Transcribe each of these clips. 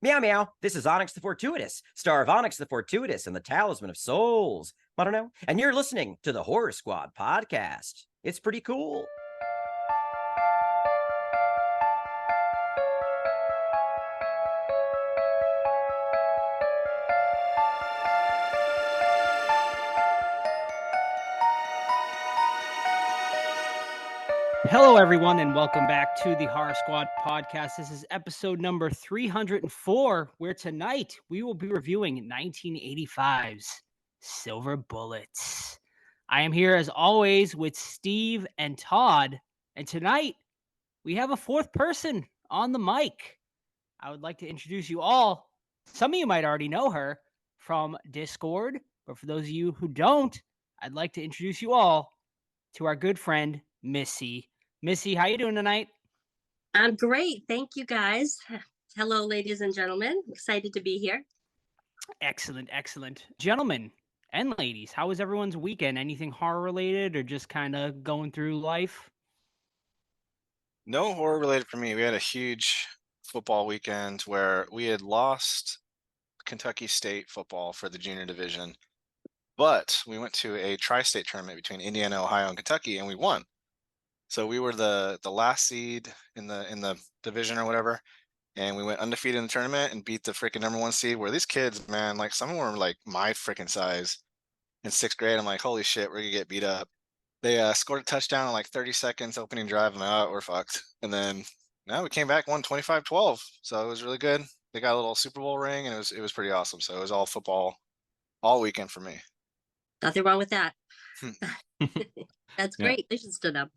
Meow meow, this is Onyx the Fortuitous, star of Onyx the Fortuitous and the Talisman of Souls. I don't know. And you're listening to the Horror Squad podcast. It's pretty cool. Hello, everyone, and welcome back to the Horror Squad podcast. This is episode number 304, where tonight we will be reviewing 1985's Silver Bullets. I am here, as always, with Steve and Todd, and tonight we have a fourth person on the mic. I would like to introduce you all. Some of you might already know her from Discord, but for those of you who don't, I'd like to introduce you all to our good friend, Missy. Missy, how you doing tonight? I'm great. Thank you, guys. Hello, ladies and gentlemen. Excited to be here. Excellent, excellent. Gentlemen and ladies, how was everyone's weekend? Anything horror related or just kind of going through life? No horror related for me. We had a huge football weekend where we had lost Kentucky State football for the junior division, but we went to a tri-state tournament between Indiana, Ohio, and Kentucky, and we won. So we were the last seed in the division or whatever, and we went undefeated in the tournament and beat the freaking number one seed. Where these kids, man, like some of them were like my freaking size. In sixth grade, I'm like, holy shit, we're gonna get beat up. They scored a touchdown in like 30 seconds, opening drive. I'm like, oh, we're fucked. And then now we came back, won 25-12. So it was really good. They got a little Super Bowl ring, and it was pretty awesome. So it was all football all weekend for me. Nothing wrong with that. That's great. They should stood up.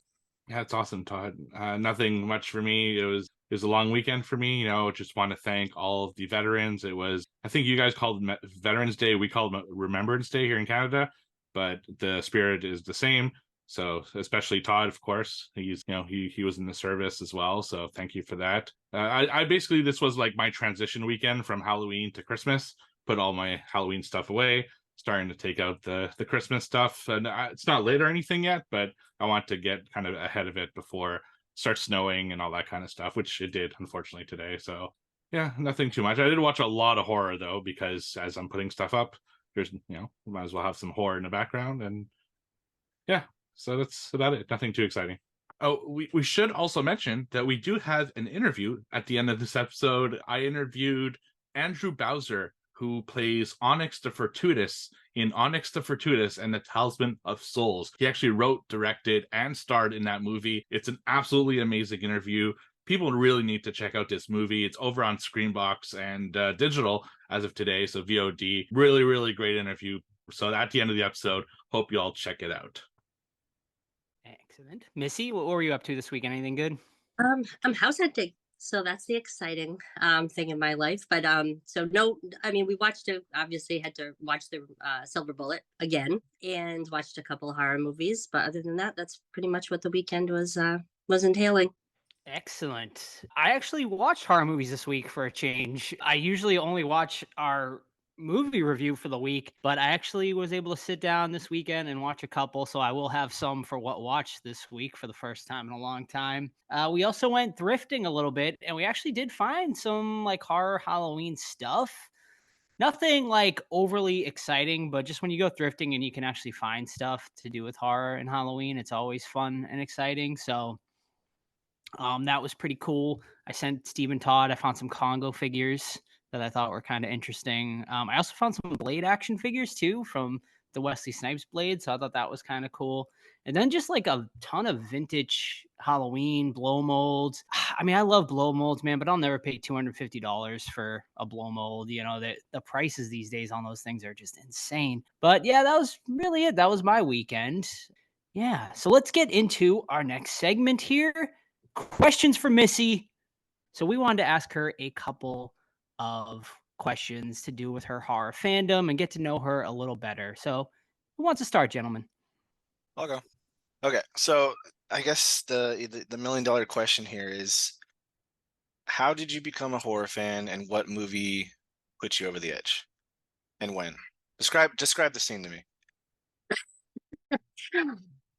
Yeah, it's awesome, Todd. Nothing much for me. It was a long weekend for me. Just want to thank all of the veterans. It was, I think you guys called it Veterans Day. We called it Remembrance Day here in Canada, but the spirit is the same. So especially Todd, of course, he's, he was in the service as well. So thank you for that. I basically, this was like my transition weekend from Halloween to Christmas, put all my Halloween stuff away, starting to take out the Christmas stuff. And it's not late or anything yet, but I want to get kind of ahead of it before it starts snowing and all that kind of stuff, which it did, unfortunately, today. So yeah, nothing too much. I did watch a lot of horror, though, because as I'm putting stuff up, there's, might as well have some horror in the background. And yeah, so that's about it. Nothing too exciting. Oh, we should also mention that we do have an interview at the end of this episode. I interviewed Andrew Bowser, who plays Onyx The Fortuitous in Onyx The Fortuitous and the Talisman of Souls. He actually wrote, directed, and starred in that movie. It's an absolutely amazing interview. People really need to check out this movie. It's over on Screenbox and digital as of today, so VOD. Really, really great interview. So at the end of the episode, hope you all check it out. Excellent. Missy, what were you up to this weekend? Anything good? I'm house hunting. So that's the exciting thing in my life. But so no, I mean, we obviously had to watch the Silver Bullet again and watched a couple of horror movies. But other than that, that's pretty much what the weekend was entailing. Excellent. I actually watched horror movies this week for a change. I usually only watch our movie review for the week, but I actually was able to sit down this weekend and watch a couple, so I will have some for what watch this week for the first time in a long time. We also went thrifting a little bit, and we actually did find some like horror Halloween stuff. Nothing like overly exciting, but just when you go thrifting and you can actually find stuff to do with horror and Halloween, it's always fun and exciting. So that was pretty cool. I sent Steve and Todd. I found some Congo figures that I thought were kind of interesting. I also found some Blade action figures too from the Wesley Snipes Blade, so I thought that was kind of cool. And then just like a ton of vintage Halloween blow molds. I mean, I love blow molds, man, but I'll never pay $250 for a blow mold. The prices these days on those things are just insane. But yeah, that was really it. That was my weekend. Yeah, so let's get into our next segment here. Questions for Missy. So we wanted to ask her a couple of questions to do with her horror fandom and get to know her a little better. So who wants to start, gentlemen? I'll go. Okay, so I guess the $1 million question here is, how did you become a horror fan, and what movie put you over the edge, and when? Describe the scene to me.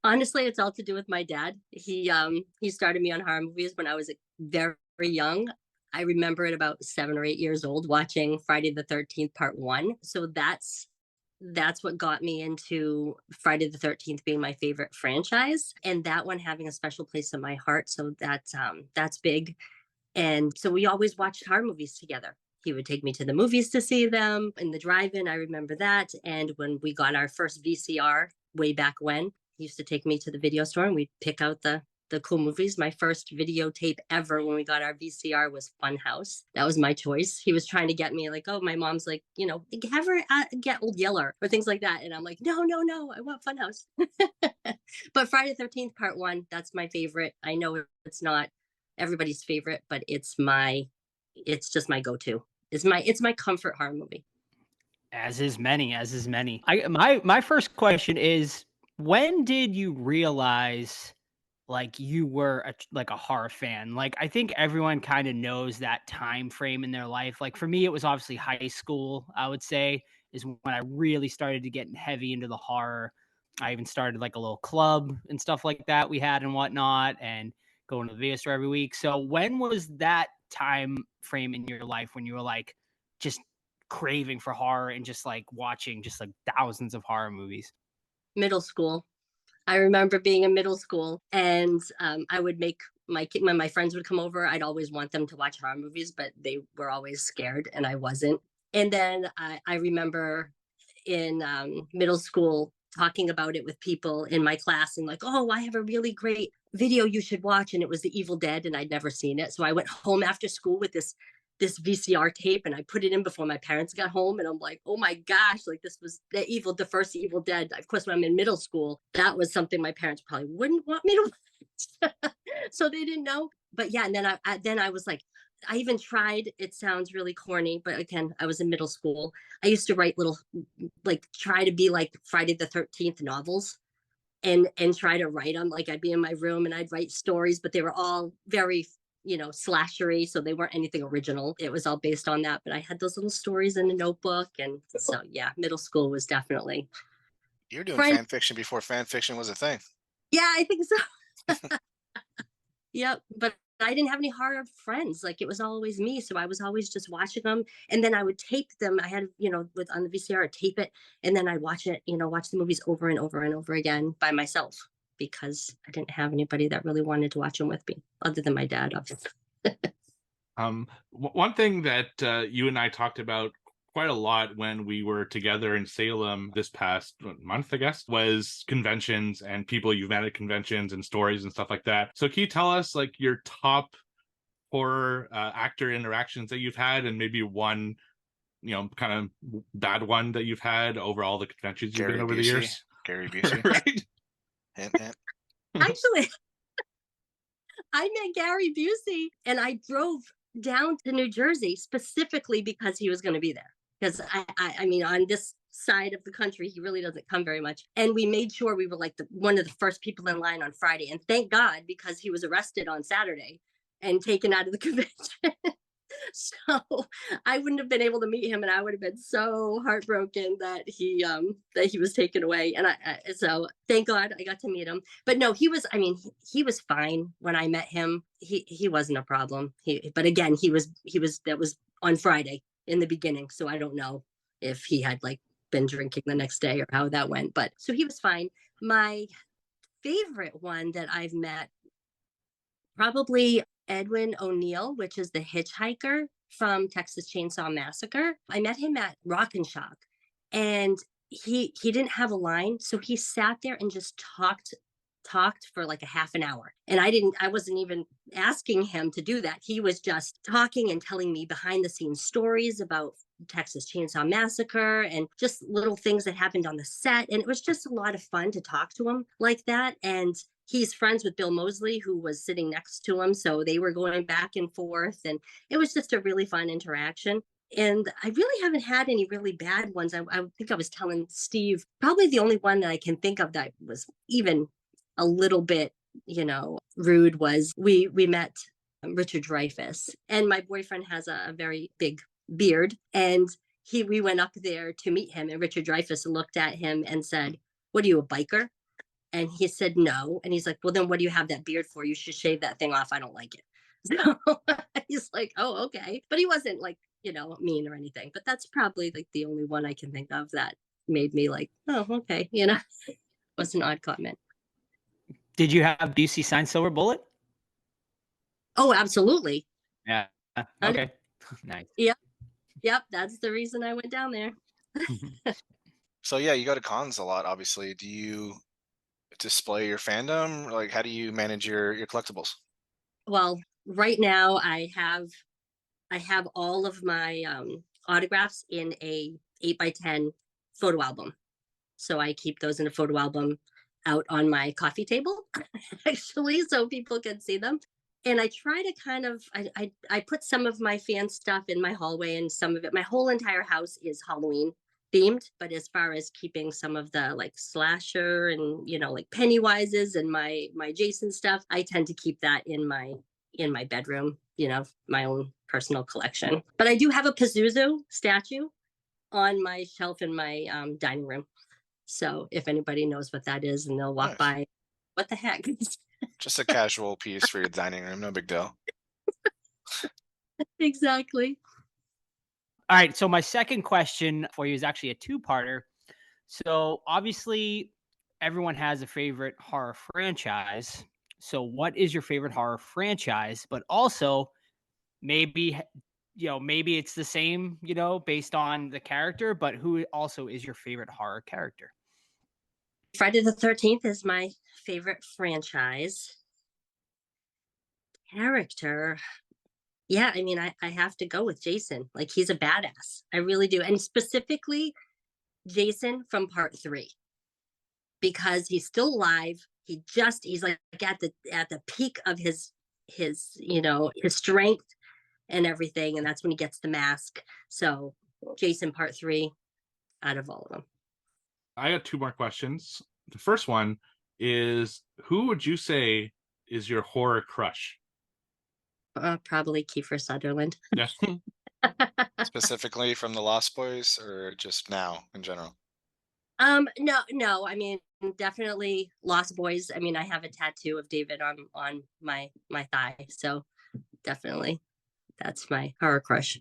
Honestly, it's all to do with my dad. He started me on horror movies when I was very young. I remember at about 7 or 8 years old watching Friday the 13th Part 1. So that's what got me into Friday the 13th being my favorite franchise, and that one having a special place in my heart. So that's big. And so we always watched horror movies together. He would take me to the movies to see them in the drive-in. I remember that. And when we got our first VCR way back when, he used to take me to the video store and we'd pick out the cool movies. My first videotape ever when we got our VCR was Funhouse. That was my choice. He was trying to get me like, oh, my mom's like, have her get Old Yeller or things like that. And I'm like, no, I want Funhouse. But Friday the 13th Part 1, that's my favorite. I know it's not everybody's favorite, but it's just my go-to. It's my comfort horror movie. As is many. My first question is, when did you realize like you were like a horror fan? Like, I think everyone kind of knows that time frame in their life. Like for me, it was obviously high school, I would say, is when I really started to get heavy into the horror. I even started like a little club and stuff like that we had and whatnot, and going to the video store every week. So when was that time frame in your life when you were like just craving for horror and just like watching just like thousands of horror movies? Middle school. I remember being in middle school, and I would make when my friends would come over, I'd always want them to watch horror movies, but they were always scared and I wasn't. And then I remember in middle school talking about it with people in my class and like, oh, I have a really great video you should watch. And it was The Evil Dead, and I'd never seen it. So I went home after school with this VCR tape and I put it in before my parents got home. And I'm like, oh my gosh, like this was the first Evil Dead. Of course, when I'm in middle school, that was something my parents probably wouldn't want me to watch. So they didn't know. But yeah, and then I was like, I even tried, it sounds really corny, but again, I was in middle school. I used to write little, like try to be like Friday the 13th novels and try to write them. Like I'd be in my room and I'd write stories, but they were all very slashery, so they weren't anything original. It was all based on that, but I had those little stories in a notebook. And so yeah, middle school was definitely. You're doing fan fiction before fan fiction was a thing. Yeah, I think so. Yep, but I didn't have any horror friends. Like it was always me, so I was always just watching them, and then I would tape them. I had on the VCR, I'd tape it, and then I'd watch it, watch the movies over and over and over again by myself, because I didn't have anybody that really wanted to watch them with me, other than my dad, obviously. One thing that you and I talked about quite a lot when we were together in Salem this past month, I guess, was conventions and people you've met at conventions and stories and stuff like that. So can you tell us like your top horror actor interactions that you've had, and maybe one, kind of bad one that you've had over all the conventions you've been over the years? Gary Busey. Right? Hint, hint. Actually, I met Gary Busey and I drove down to New Jersey specifically because he was going to be there. Because I mean, on this side of the country, he really doesn't come very much. And we made sure we were like one of the first people in line on Friday. And thank God, because he was arrested on Saturday and taken out of the convention. So I wouldn't have been able to meet him, and I would have been so heartbroken that he was taken away. And so thank God I got to meet him. But no, he was fine when I met him. He wasn't a problem. But again, that was on Friday in the beginning. So I don't know if he had like been drinking the next day or how that went. But so he was fine. My favorite one that I've met, probably Edwin O'Neill, which is the hitchhiker from Texas Chainsaw Massacre. I met him at Rock and Shock, and he didn't have a line, so he sat there and just talked for like a half an hour. And I wasn't even asking him to do that. He was just talking and telling me behind the scenes stories about Texas Chainsaw Massacre and just little things that happened on the set. And it was just a lot of fun to talk to him like that. And he's friends with Bill Moseley, who was sitting next to him. So they were going back and forth, and it was just a really fun interaction. And I really haven't had any really bad ones. I think I was telling Steve, probably the only one that I can think of that was even a little bit, rude was we met Richard Dreyfuss, and my boyfriend has a very big beard, and we went up there to meet him, and Richard Dreyfuss looked at him and said, "What are you, a biker?" And he said, "No." And he's like, "Well, then what do you have that beard for? You should shave that thing off. I don't like it." So he's like, oh, okay. But he wasn't like, mean or anything. But that's probably like the only one I can think of that made me like, oh, okay. Was an odd comment. Did you have BC sign Silver Bullet? Oh, absolutely. Yeah. Okay. Nice. Yep. That's the reason I went down there. So yeah, you go to cons a lot, obviously. Do you display your fandom? Like, how do you manage your collectibles? Well, right now I have all of my autographs in a 8x10 photo album. So I keep those in a photo album out on my coffee table, actually, so people can see them. And I try to kind of I put some of my fan stuff in my hallway, and some of it, my whole entire house is Halloween themed. But as far as keeping some of the like slasher and like Pennywises and my Jason stuff, I tend to keep that in my bedroom, my own personal collection. But I do have a Pazuzu statue on my shelf in my dining room. So if anybody knows what that is and they'll walk Nice. by, what the heck? Just a casual piece for your dining room, no big deal. Exactly. All right. So my second question for you is actually a two-parter. So obviously everyone has a favorite horror franchise. So what is your favorite horror franchise? But also maybe maybe it's the same, based on the character, but who also is your favorite horror character? Friday the 13th is my favorite franchise. Character. Yeah, I mean, I have to go with Jason. Like, he's a badass. I really do. And specifically Jason from part 3. Because he's still alive. He's like at the peak of his his strength and everything. And that's when he gets the mask. So Jason part 3 out of all of them. I got two more questions. The first one is, who would you say is your horror crush? Probably Kiefer Sutherland. Yeah. Specifically from the Lost Boys, or just now in general? No. I mean, definitely Lost Boys. I mean, I have a tattoo of David on my thigh, so definitely that's my horror crush.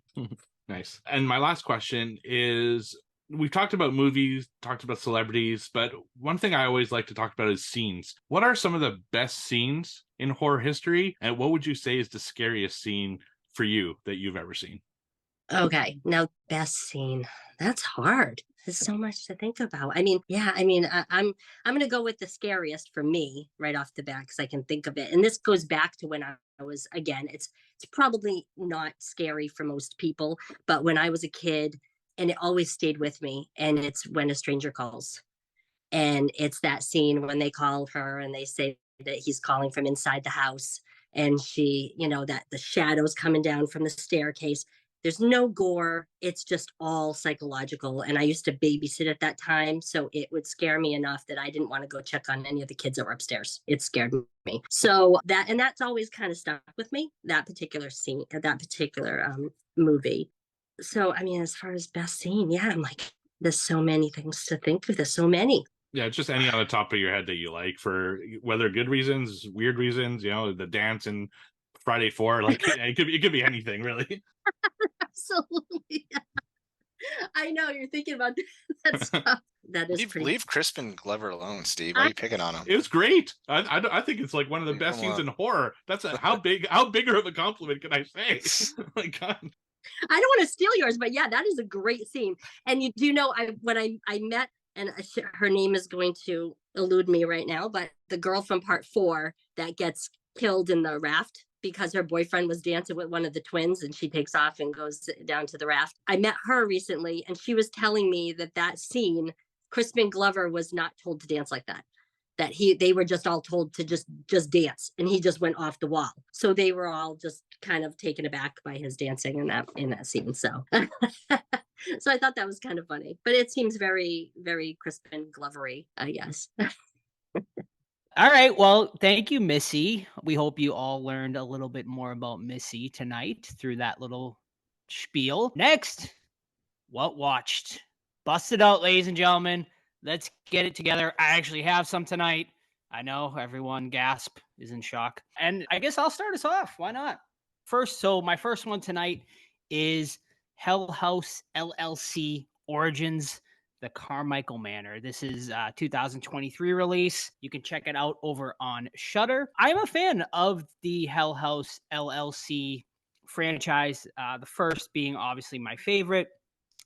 Nice. And my last question is, we've talked about movies, talked about celebrities, but one thing I always like to talk about is scenes. What are some of the best scenes in horror history? And what would you say is the scariest scene for you that you've ever seen? Okay, now best scene. That's hard. There's so much to think about. I mean, yeah, I'm gonna go with the scariest for me right off the bat because I can think of it. And this goes back to when I was, again, it's probably not scary for most people, but when I was a kid, and it always stayed with me, and it's When a Stranger Calls. And it's that scene when they call her and they say that he's calling from inside the house, and she, that the shadows coming down from the staircase. There's no gore. It's just all psychological. And I used to babysit at that time. So it would scare me enough that I didn't want to go check on any of the kids that were upstairs. It scared me. So that's always kind of stuck with me, that particular scene, that particular movie. So, I mean, as far as best scene, yeah, I'm like, there's so many things to think of. There's so many. Yeah, just any on the top of your head that you like, for whether good reasons, weird reasons, the dance in Friday 4, like it could be anything, really. Absolutely. I know you're thinking about that stuff. That is pretty. Leave Crispin Glover alone, Steve. Why are you picking on him? It was great. I think it's like one of the best scenes in horror. That's how bigger of a compliment can I say? Oh my God. I don't want to steal yours, but yeah, that is a great scene. And you do know, when I met, and her name is going to elude me right now, but the girl from part 4 that gets killed in the raft because her boyfriend was dancing with one of the twins, and she takes off and goes down to the raft. I met her recently, and she was telling me that scene, Crispin Glover was not told to dance like that. That they were just all told to just dance, and he just went off the wall. So they were all just kind of taken aback by his dancing in that scene. So so I thought that was kind of funny, but it seems very, very Crispin Glovery, I guess. All right. Well, thank you, Missy. We hope you all learned a little bit more about Missy tonight through that little spiel. Next, what watched? Bust it out, ladies and gentlemen. Let's get it together. I actually have some tonight. I know everyone is in shock. And I guess I'll start us off. Why not? So my first one tonight is Hell House LLC Origins, The Carmichael Manor. This is 2023 release. You can check it out over on Shudder. I'm a fan of the Hell House LLC franchise. The first being obviously my favorite.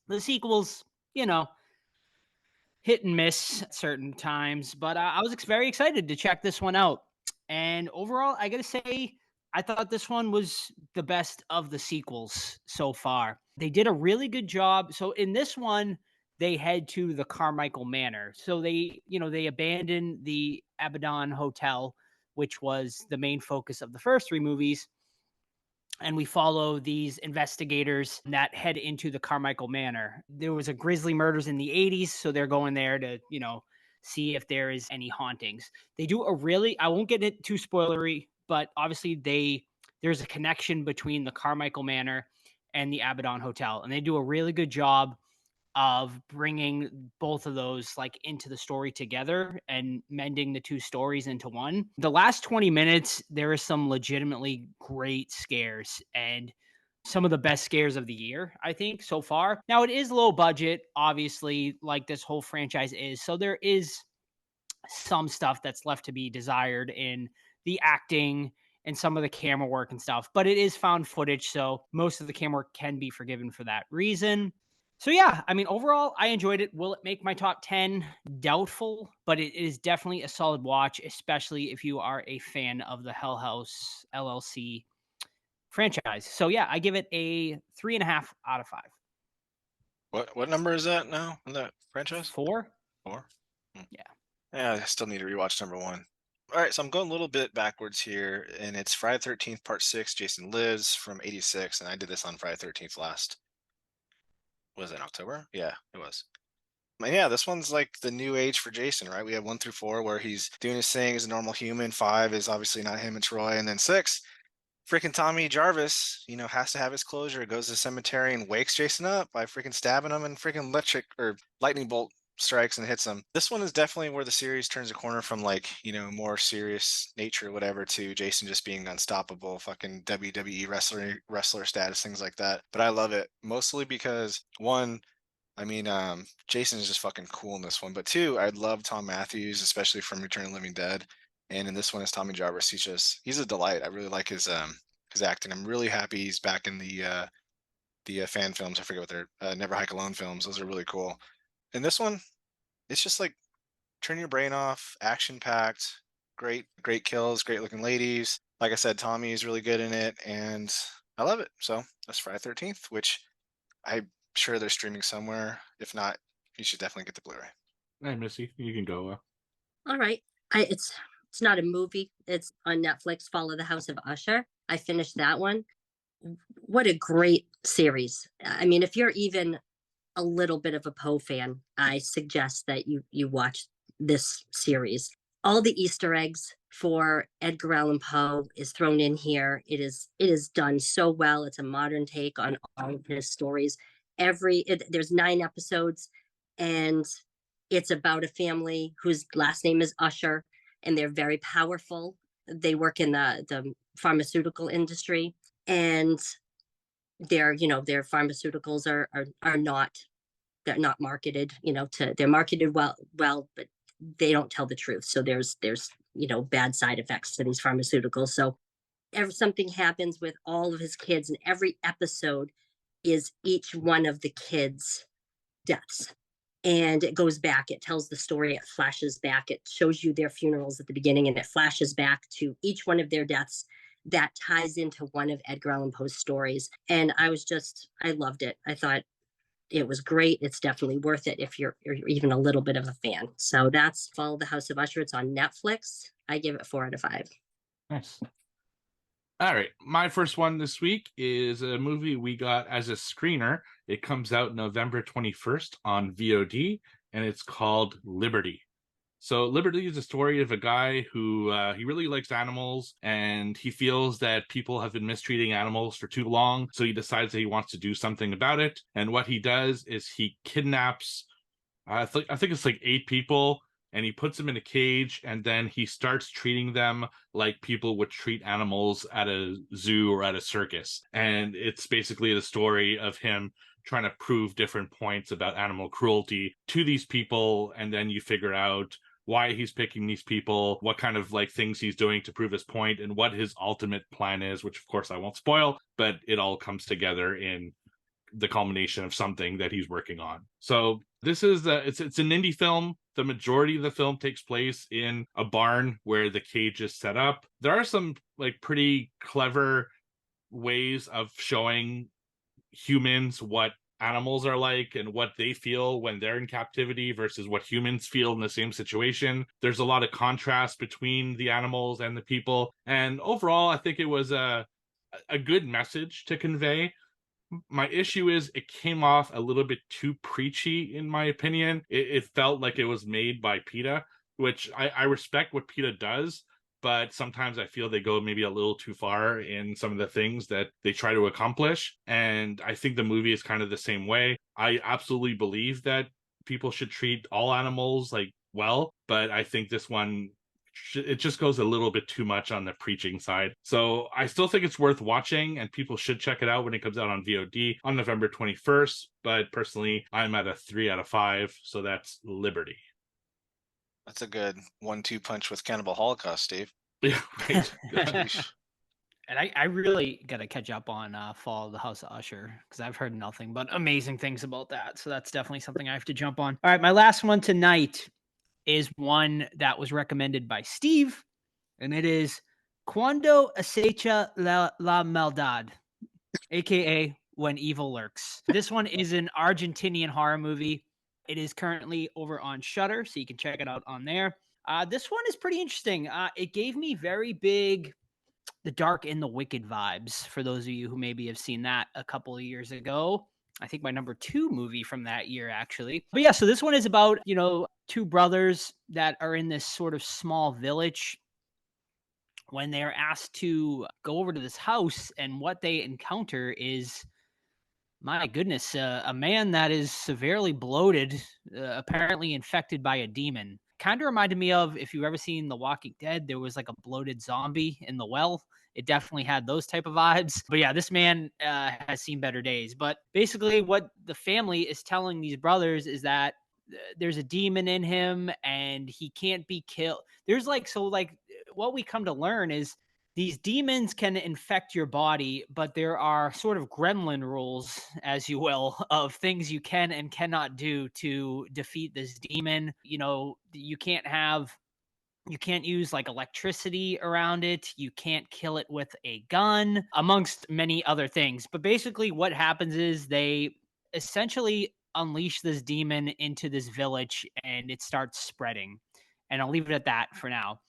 The sequels, hit and miss at certain times, but I was very excited to check this one out. And overall, I got to say, I thought this one was the best of the sequels so far. They did a really good job. So in this one, they head to the Carmichael Manor. So they abandon the Abaddon Hotel, which was the main focus of the first three movies. And we follow these investigators that head into the Carmichael Manor. There was a grisly murders in the 80s, so they're going there to, see if there is any hauntings. They do I won't get it too spoilery, but obviously there's a connection between the Carmichael Manor and the Abaddon Hotel, and they do a really good job of bringing both of those like into the story together and mending the two stories into one. The last 20 minutes, there is some legitimately great scares and some of the best scares of the year, I think, so far. Now, it is low budget, obviously, like this whole franchise is. So there is some stuff that's left to be desired in the acting and some of the camera work and stuff, but it is found footage. So most of the camera work can be forgiven for that reason. So yeah, I mean, overall, I enjoyed it. Will it make my top 10? Doubtful, but it is definitely a solid watch, especially if you are a fan of the Hell House LLC franchise. So yeah, I give it a 3.5 out of 5. What number is that now in that franchise? 4. 4? Yeah. Yeah, I still need to rewatch number 1. All right, so I'm going a little bit backwards here, and it's Friday 13th Part 6, Jason Lives from 86, and I did this on Friday 13th last. Was it October? Yeah, it was. And yeah, this one's like the new age for Jason, right? We have 1 through 4 where he's doing his thing as a normal human. 5 is obviously not him and Troy, and then 6, freaking Tommy Jarvis, has to have his closure. Goes to the cemetery and wakes Jason up by freaking stabbing him, and freaking electric or lightning bolt strikes and hits him. This one is definitely where the series turns a corner from like, more serious nature or whatever to Jason just being unstoppable, fucking WWE wrestler status, things like that. But I love it mostly because 1, I mean, Jason is just fucking cool in this one. But 2, I love Tom Matthews, especially from Return of the Living Dead. And in this one is Tommy Jarvis. He's a delight. I really like his acting. I'm really happy he's back in the fan films. I forget what they're Never Hike Alone films. Those are really cool. And this one, it's just like turn your brain off, action packed, great kills, great looking ladies. Like I said, Tommy is really good in it, and I love it. So that's Friday 13th, which I'm sure they're streaming somewhere. If not, you should definitely get the Blu-ray. Hey, Missy, you can go. All right. It's not a movie. It's on Netflix. Follow the House of Usher. I finished that one. What a great series. I mean, if you're even a little bit of a Poe fan, I suggest that you watch this series. All the Easter eggs for Edgar Allan Poe is thrown in here. It is done so well. It's a modern take on all of his stories. There's 9 episodes, and it's about a family whose last name is Usher, and they're very powerful. They work in the pharmaceutical industry, and their pharmaceuticals are not, they're not marketed, they're marketed well, but they don't tell the truth. So there's bad side effects to these pharmaceuticals. So something happens with all of his kids, and every episode is each one of the kids' deaths. And it goes back, it tells the story, it flashes back, it shows you their funerals at the beginning, and it flashes back to each one of their deaths that ties into one of Edgar Allan Poe's stories. And I loved it. I thought it was great. It's definitely worth it if you're even a little bit of a fan. So that's Follow the House of Usher. It's on Netflix. I give it 4 out of 5. Nice. All right. My first one this week is a movie we got as a screener. It comes out November 21st on VOD, and it's called Liberty. So Liberty is a story of a guy who he really likes animals, and he feels that people have been mistreating animals for too long. So he decides that he wants to do something about it. And what he does is he kidnaps, I think it's like 8 people, and he puts them in a cage, and then he starts treating them like people would treat animals at a zoo or at a circus. And it's basically the story of him trying to prove different points about animal cruelty to these people, and then you figure out why he's picking these people, what kind of like things he's doing to prove his point, and what his ultimate plan is, which of course I won't spoil, but it all comes together in the culmination of something that he's working on. So this is it's an indie film. The majority of the film takes place in a barn where the cage is set up. There are some like pretty clever ways of showing humans what animals are like and what they feel when they're in captivity versus what humans feel in the same situation. There's a lot of contrast between the animals and the people, and overall I think it was a good message to convey. My issue is it came off a little bit too preachy, in my opinion. It felt like it was made by PETA, which I respect what PETA does, but sometimes I feel they go maybe a little too far in some of the things that they try to accomplish. And I think the movie is kind of the same way. I absolutely believe that people should treat all animals like well, but I think this one, it just goes a little bit too much on the preaching side. So I still think it's worth watching, and people should check it out when it comes out on VOD on November 21st. But personally, I'm at a 3 out of 5. So that's Liberty. That's a good 1-2 punch with Cannibal Holocaust, Dave. Yeah, right. And I really got to catch up on Fall of the House of Usher, because I've heard nothing but amazing things about that. So that's definitely something I have to jump on. All right, my last one tonight is one that was recommended by Steve, and it is Cuando acecha la maldad, aka When Evil Lurks. This one is an Argentinian horror movie. It is currently over on Shudder, so you can check it out on there. This one is pretty interesting. It gave me very big The Dark and the Wicked vibes, for those of you who maybe have seen that a couple of years ago. I think my number 2 movie from that year, actually. But yeah, so this one is about, two brothers that are in this sort of small village when they're asked to go over to this house, and what they encounter is, my goodness, a man that is severely bloated, apparently infected by a demon. Kind of reminded me of, if you've ever seen The Walking Dead, there was like a bloated zombie in the well. It definitely had those type of vibes. But yeah, this man has seen better days. But basically what the family is telling these brothers is that there's a demon in him and he can't be killed. There's what we come to learn is these demons can infect your body, but there are sort of gremlin rules, as you will, of things you can and cannot do to defeat this demon. You can't use like electricity around it. You can't kill it with a gun, amongst many other things. But basically what happens is they essentially unleash this demon into this village, and it starts spreading. And I'll leave it at that for now.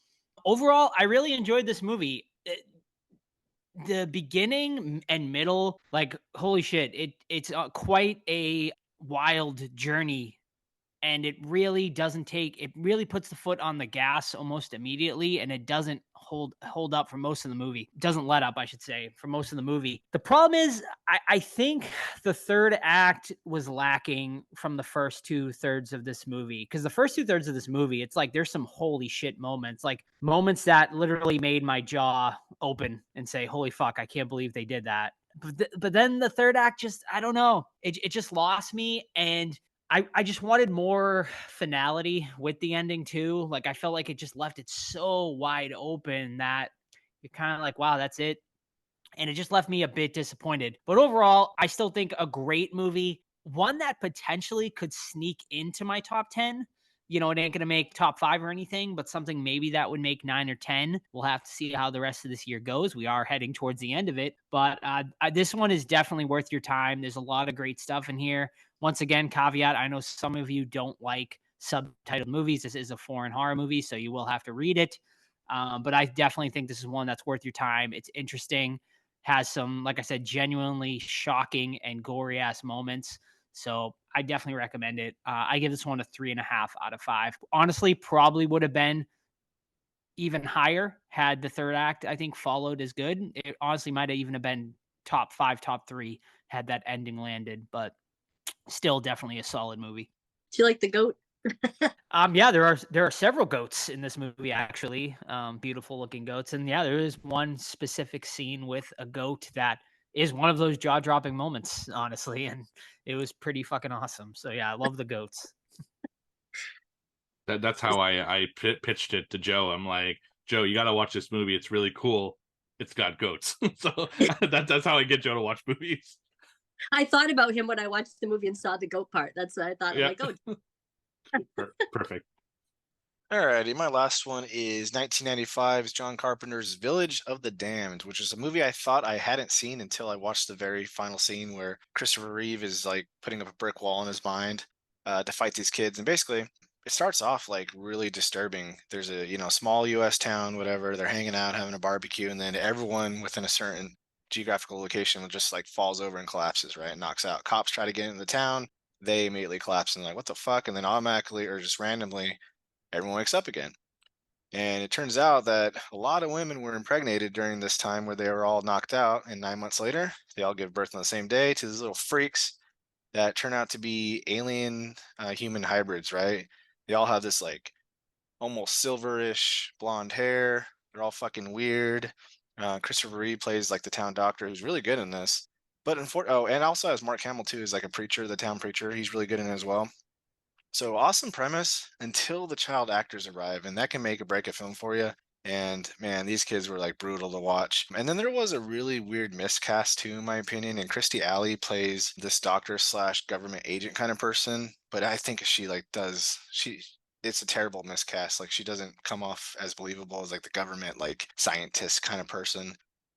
Overall, I really enjoyed this movie. The beginning and middle, like, holy shit, it's quite a wild journey, and it really puts the foot on the gas almost immediately, and it doesn't hold up for most of the movie. It doesn't let up, I should say, for most of the movie. The problem is, I think the third act was lacking from the first 2/3 of this movie, because the first 2/3 of this movie, it's like there's some holy shit moments, like moments that literally made my jaw open and say, holy fuck, I can't believe they did that. But then the third act, just, I don't know, it just lost me, and I just wanted more finality with the ending too. Like, I felt like it just left it so wide open that you're kind of like, wow, that's it. And it just left me a bit disappointed. But overall, I still think a great movie, one that potentially could sneak into my top 10. It ain't going to make top 5 or anything, but something maybe that would make 9 or 10. We'll have to see how the rest of this year goes. We are heading towards the end of it, but this one is definitely worth your time. There's a lot of great stuff in here. Once again, caveat, I know some of you don't like subtitled movies. This is a foreign horror movie, so you will have to read it. But I definitely think this is one that's worth your time. It's interesting, has some, like I said, genuinely shocking and gory ass moments. So I definitely recommend it. I give this one a 3.5 out of 5. Honestly, probably would have been even higher had the third act, I think, followed as good. It honestly might have even been top 5, top 3 had that ending landed, but still definitely a solid movie. Do you like the goat? Yeah, there are several goats in this movie actually. Beautiful looking goats. And yeah, there is one specific scene with a goat that is one of those jaw-dropping moments, honestly, and it was pretty fucking awesome. So yeah, I love the goats. That's how I pitched it to Joe. I'm like, Joe, you got to watch this movie. It's really cool. It's got goats. So that's how I get Joe to watch movies. I thought about him when I watched the movie and saw the goat part. That's what I thought. Yeah. I'm like, oh, Perfect. Alrighty, my last one is 1995's John Carpenter's Village of the Damned, which is a movie I thought I hadn't seen until I watched the very final scene where Christopher Reeve is like putting up a brick wall in his mind to fight these kids. And basically, it starts off like really disturbing. There's a small U.S. town, whatever. They're hanging out, having a barbecue, and then everyone within a certain geographical location just like falls over and collapses, right? Knocks out. Cops try to get into the town. They immediately collapse and like, what the fuck? And then automatically or just randomly, everyone wakes up again. And it turns out that a lot of women were impregnated during this time where they were all knocked out. And 9 months later, they all give birth on the same day to these little freaks that turn out to be alien human hybrids, right? They all have this like almost silverish blonde hair. They're all fucking weird. Christopher Reeve plays like the town doctor who's really good in this. But and also has Mark Hamill too, is like a preacher, the town preacher. He's really good in it as well. So awesome premise until the child actors arrive, and that can make or break a film for you. And man, these kids were like brutal to watch. And then there was a really weird miscast too, in my opinion. And Christy Alley plays this doctor slash government agent kind of person, but I think she like it's a terrible miscast. Like she doesn't come off as believable as like the government like scientist kind of person.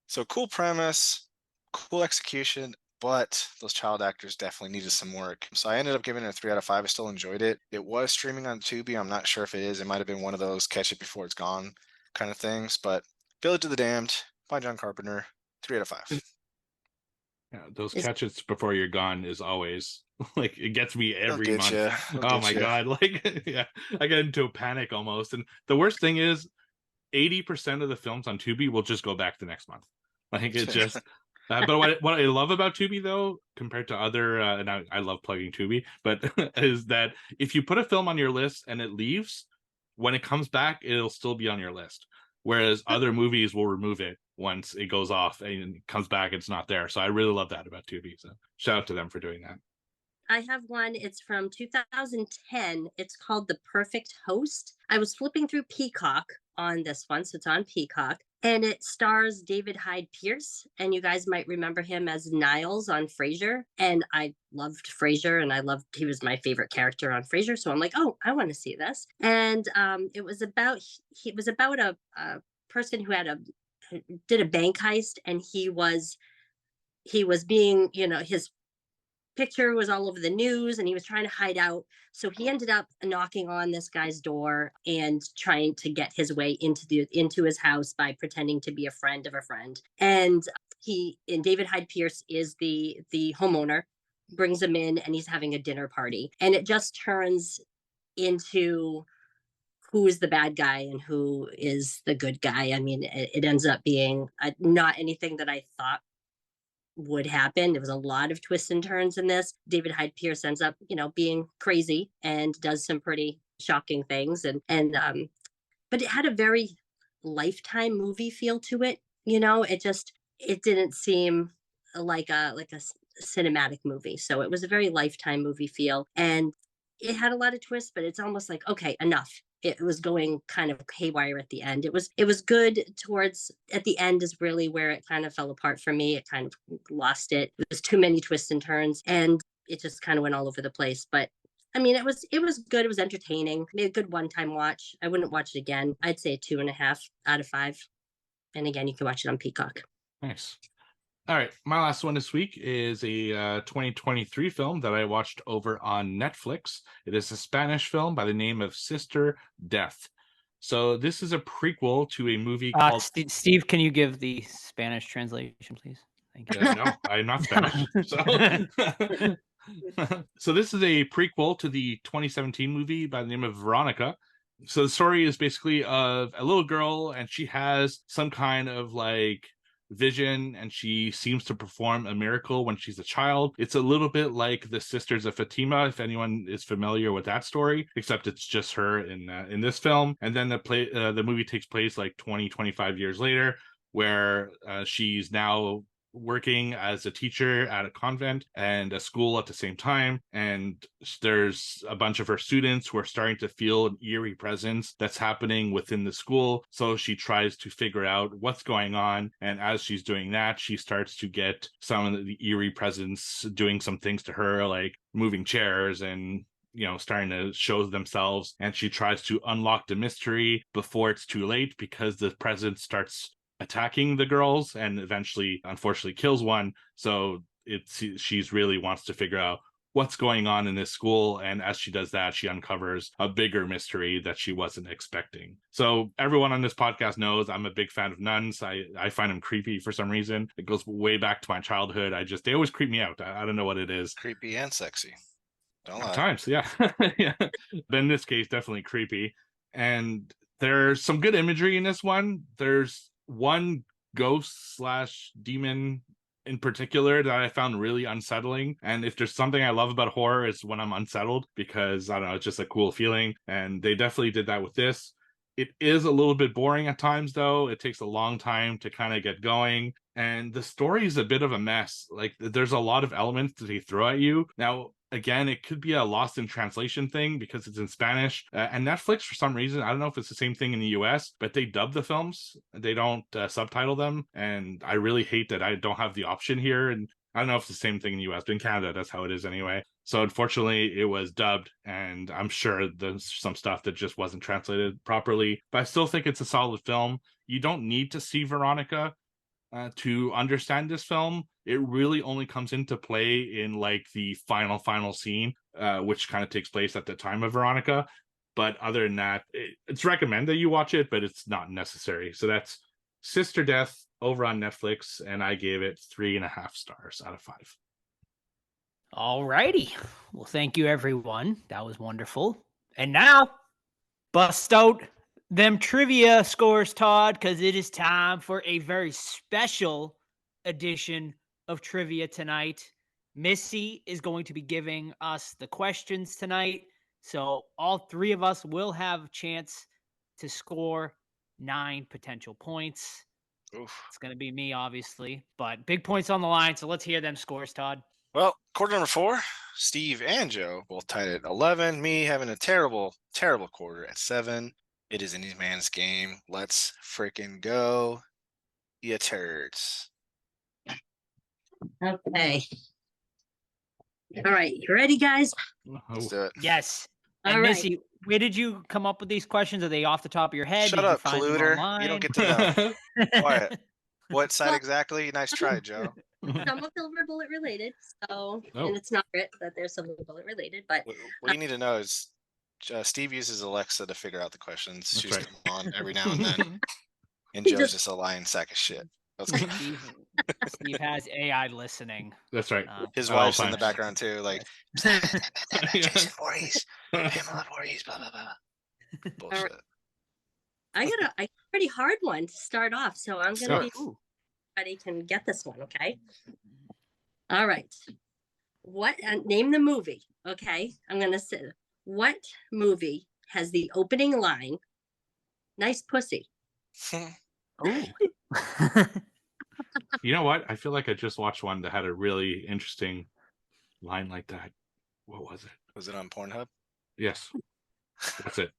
So cool premise, cool execution, but those child actors definitely needed some work. So I ended up giving it a 3 out of 5. I still enjoyed it. It was streaming on Tubi. I'm not sure if it is. It might have been one of those catch it before it's gone kind of things. But Village of the Damned by John Carpenter, 3 out of 5. Yeah, those catch it's before you're gone is always like it gets me every month. Oh my God. Like yeah, I get into a panic almost. And the worst thing is 80% of the films on Tubi will just go back the next month. Like it just but what I love about Tubi though, compared to other and I love plugging Tubi, but is that if you put a film on your list and it leaves, when it comes back, it'll still be on your list. Whereas other movies will remove it once it goes off and it comes back, it's not there. So I really love that about Tubi. So shout out to them for doing that. I have one. It's from 2010. It's called The Perfect Host. I was flipping through Peacock on this one, so it's on Peacock. And it stars David Hyde Pierce. And you guys might remember him as Niles on Frasier. And I loved Frasier, and he was my favorite character on Frasier. So I'm like, oh, I want to see this. And it was about a person who did a bank heist, and he was being, his picture was all over the news, and he was trying to hide out. So he ended up knocking on this guy's door and trying to get his way into his house by pretending to be a friend of a friend. And David Hyde Pierce is the homeowner, brings him in, and he's having a dinner party. And it just turns into who is the bad guy and who is the good guy. I mean, it ends up being not anything that I thought would happen. There was a lot of twists and turns in this. David Hyde Pierce ends up, being crazy and does some pretty shocking things. But it had a very Lifetime movie feel to it. It didn't seem like a cinematic movie. So it was a very Lifetime movie feel, and it had a lot of twists, but it's almost like, okay, enough. It was going kind of haywire at the end. It was good towards at the end is really where it kind of fell apart for me. It kind of lost it. It was too many twists and turns, and it just kind of went all over the place. But I mean, it was good. It was entertaining. Made a good one-time watch. I wouldn't watch it again. I'd say 2.5 out of 5. And again, you can watch it on Peacock. Nice. All right, my last one this week is a 2023 film that I watched over on Netflix. It is a Spanish film by the name of Sister Death. So this is a prequel to a movie called... Steve, can you give the Spanish translation, please? Thank you. No, I'm not Spanish. So this is a prequel to the 2017 movie by the name of Veronica. So the story is basically of a little girl, and she has some kind of like vision, and she seems to perform a miracle when she's a child. It's a little bit like the Sisters of Fatima, if anyone is familiar with that story, except it's just her in this film. And then the movie takes place like 25 years later, where she's now working as a teacher at a convent and a school at the same time, and there's a bunch of her students who are starting to feel an eerie presence that's happening within the school. So she tries to figure out what's going on, and as she's doing that, she starts to get some of the eerie presence doing some things to her, like moving chairs and starting to show themselves, and she tries to unlock the mystery before it's too late, because the presence starts attacking the girls and eventually unfortunately kills one. So she's really wants to figure out what's going on in this school, and as she does that, she uncovers a bigger mystery that she wasn't expecting. So everyone on this podcast knows I'm a big fan of nuns. I find them creepy for some reason. It goes way back to my childhood. They always creep me out. I don't know what it is. Creepy and sexy. Don't lie. At times, yeah. Yeah. But in this case, definitely creepy. And there's some good imagery in this one. There's one ghost / demon in particular that I found really unsettling. And if there's something I love about horror, it's when I'm unsettled, because I don't know, it's just a cool feeling. And they definitely did that with this. It is a little bit boring at times, though. It takes a long time to kind of get going. And the story is a bit of a mess. Like, there's a lot of elements that they throw at you. Now, again, it could be a lost in translation thing because it's in Spanish. And Netflix, for some reason, I don't know if it's the same thing in the US, but they dub the films. They don't subtitle them. And I really hate that I don't have the option here. And I don't know if it's the same thing in the US, but in Canada, that's how it is anyway. So unfortunately, it was dubbed, and I'm sure there's some stuff that just wasn't translated properly. But I still think it's a solid film. You don't need to see Veronica to understand this film. It really only comes into play in like the final scene, which kind of takes place at the time of Veronica. But other than that, it's recommended that you watch it, but it's not necessary. So that's Sister Death over on Netflix, and I gave it 3.5 stars out of 5. All righty. Well, thank you, everyone. That was wonderful. And now, bust out them trivia scores, Todd, because it is time for a very special edition of trivia tonight. Missy is going to be giving us the questions tonight. So all three of us will have a chance to score 9 potential points. Oof. It's going to be me, obviously, but big points on the line. So let's hear them scores, Todd. Well, quarter number 4, Steve and Joe both tied at 11. Me having a terrible, terrible quarter at 7. It is any man's game. Let's freaking go, you turds. Okay. All right. You ready, guys? Let's do it. Yes. All And right. Missy, where did you come up with these questions? Are they off the top of your head? Shut Did up, you find them colluder. online? You don't get to know. Quiet. What side Well- exactly? Nice try, Joe. Some of them were bullet related, so Oh. and it's not it that there's some bullet related, but What you need to know is Steve uses Alexa to figure out the questions. That's She's right. come on every now and then. And He Joe's just- just a lying sack of shit. Let's go. Steve has AI listening. That's right. His At all wife's in the times. background too, like Jason Voorhees, Pamela Voorhees, blah blah blah. Bullshit. I got a pretty hard one to start off, so I'm gonna be Ooh. everybody can get this one, okay? All right. What name the movie? Okay, I'm gonna say what movie has the opening line? Nice pussy. Ooh. You know what? I feel like I just watched one that had a really interesting line like that. What was it? Was it on Pornhub? Yes. That's it.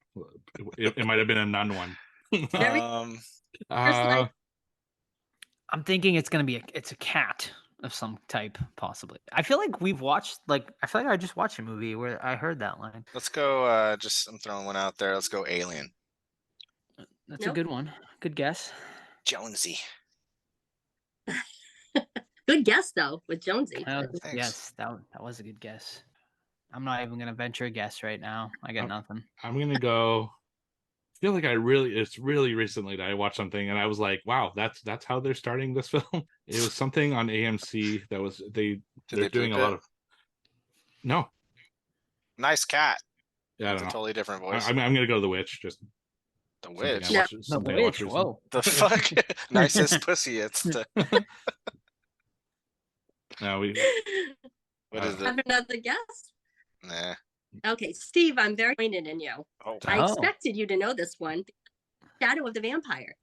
It might have been a nun one. Very- uh, I'm thinking it's gonna be it's a cat of some type, possibly. I feel like I feel like I just watched a movie where I heard that line. Let's go. I'm throwing one out there. Let's go Alien. That's Nope. a good one. Good guess. Jonesy. Good guess though with Jonesy. Thanks. Yes, that was a good guess. I'm not even gonna venture a guess right now. I got nothing. I'm gonna go. I feel like it's really recently that I watched something and I was like, wow, that's how they're starting this film. It was something on AMC that was they're they doing bleep a lot it? of. No, Nice cat. yeah, I It's don't a know. totally different voice. I'm gonna go to The Witch. Just The Something I witch. No. watched- The something I watched witch. recently. Whoa. The fuck? Nicest pussy. It's the. No, we. What is Have it? another guess? Nah. Okay, Steve, I'm very disappointed in you. Oh. I Oh. expected you to know this one. Shadow of the Vampire.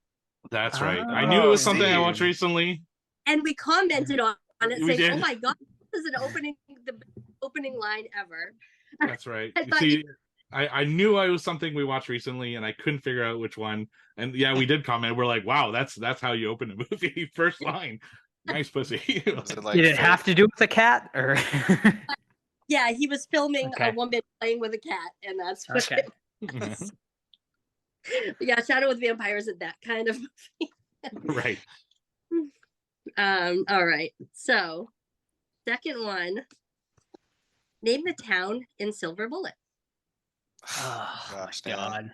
That's right. I knew it was something I watched Steve. recently. And we commented on it We saying, "Oh did. my god, this is the opening line ever." That's right. I You thought see, I knew I was something we watched recently, and I couldn't figure out which one. And yeah, we did comment. We're like, "Wow, that's how you open a movie." First line, nice pussy. Was it like Did it fake- have to do with a cat or? Yeah, he was filming a Okay. woman playing with a cat, and that's what Okay. it was. Yeah, Shadow of the Vampire isn't that kind of movie. Right. All right. So, second one. Name the town in Silver Bullet. Oh Gosh, my damn.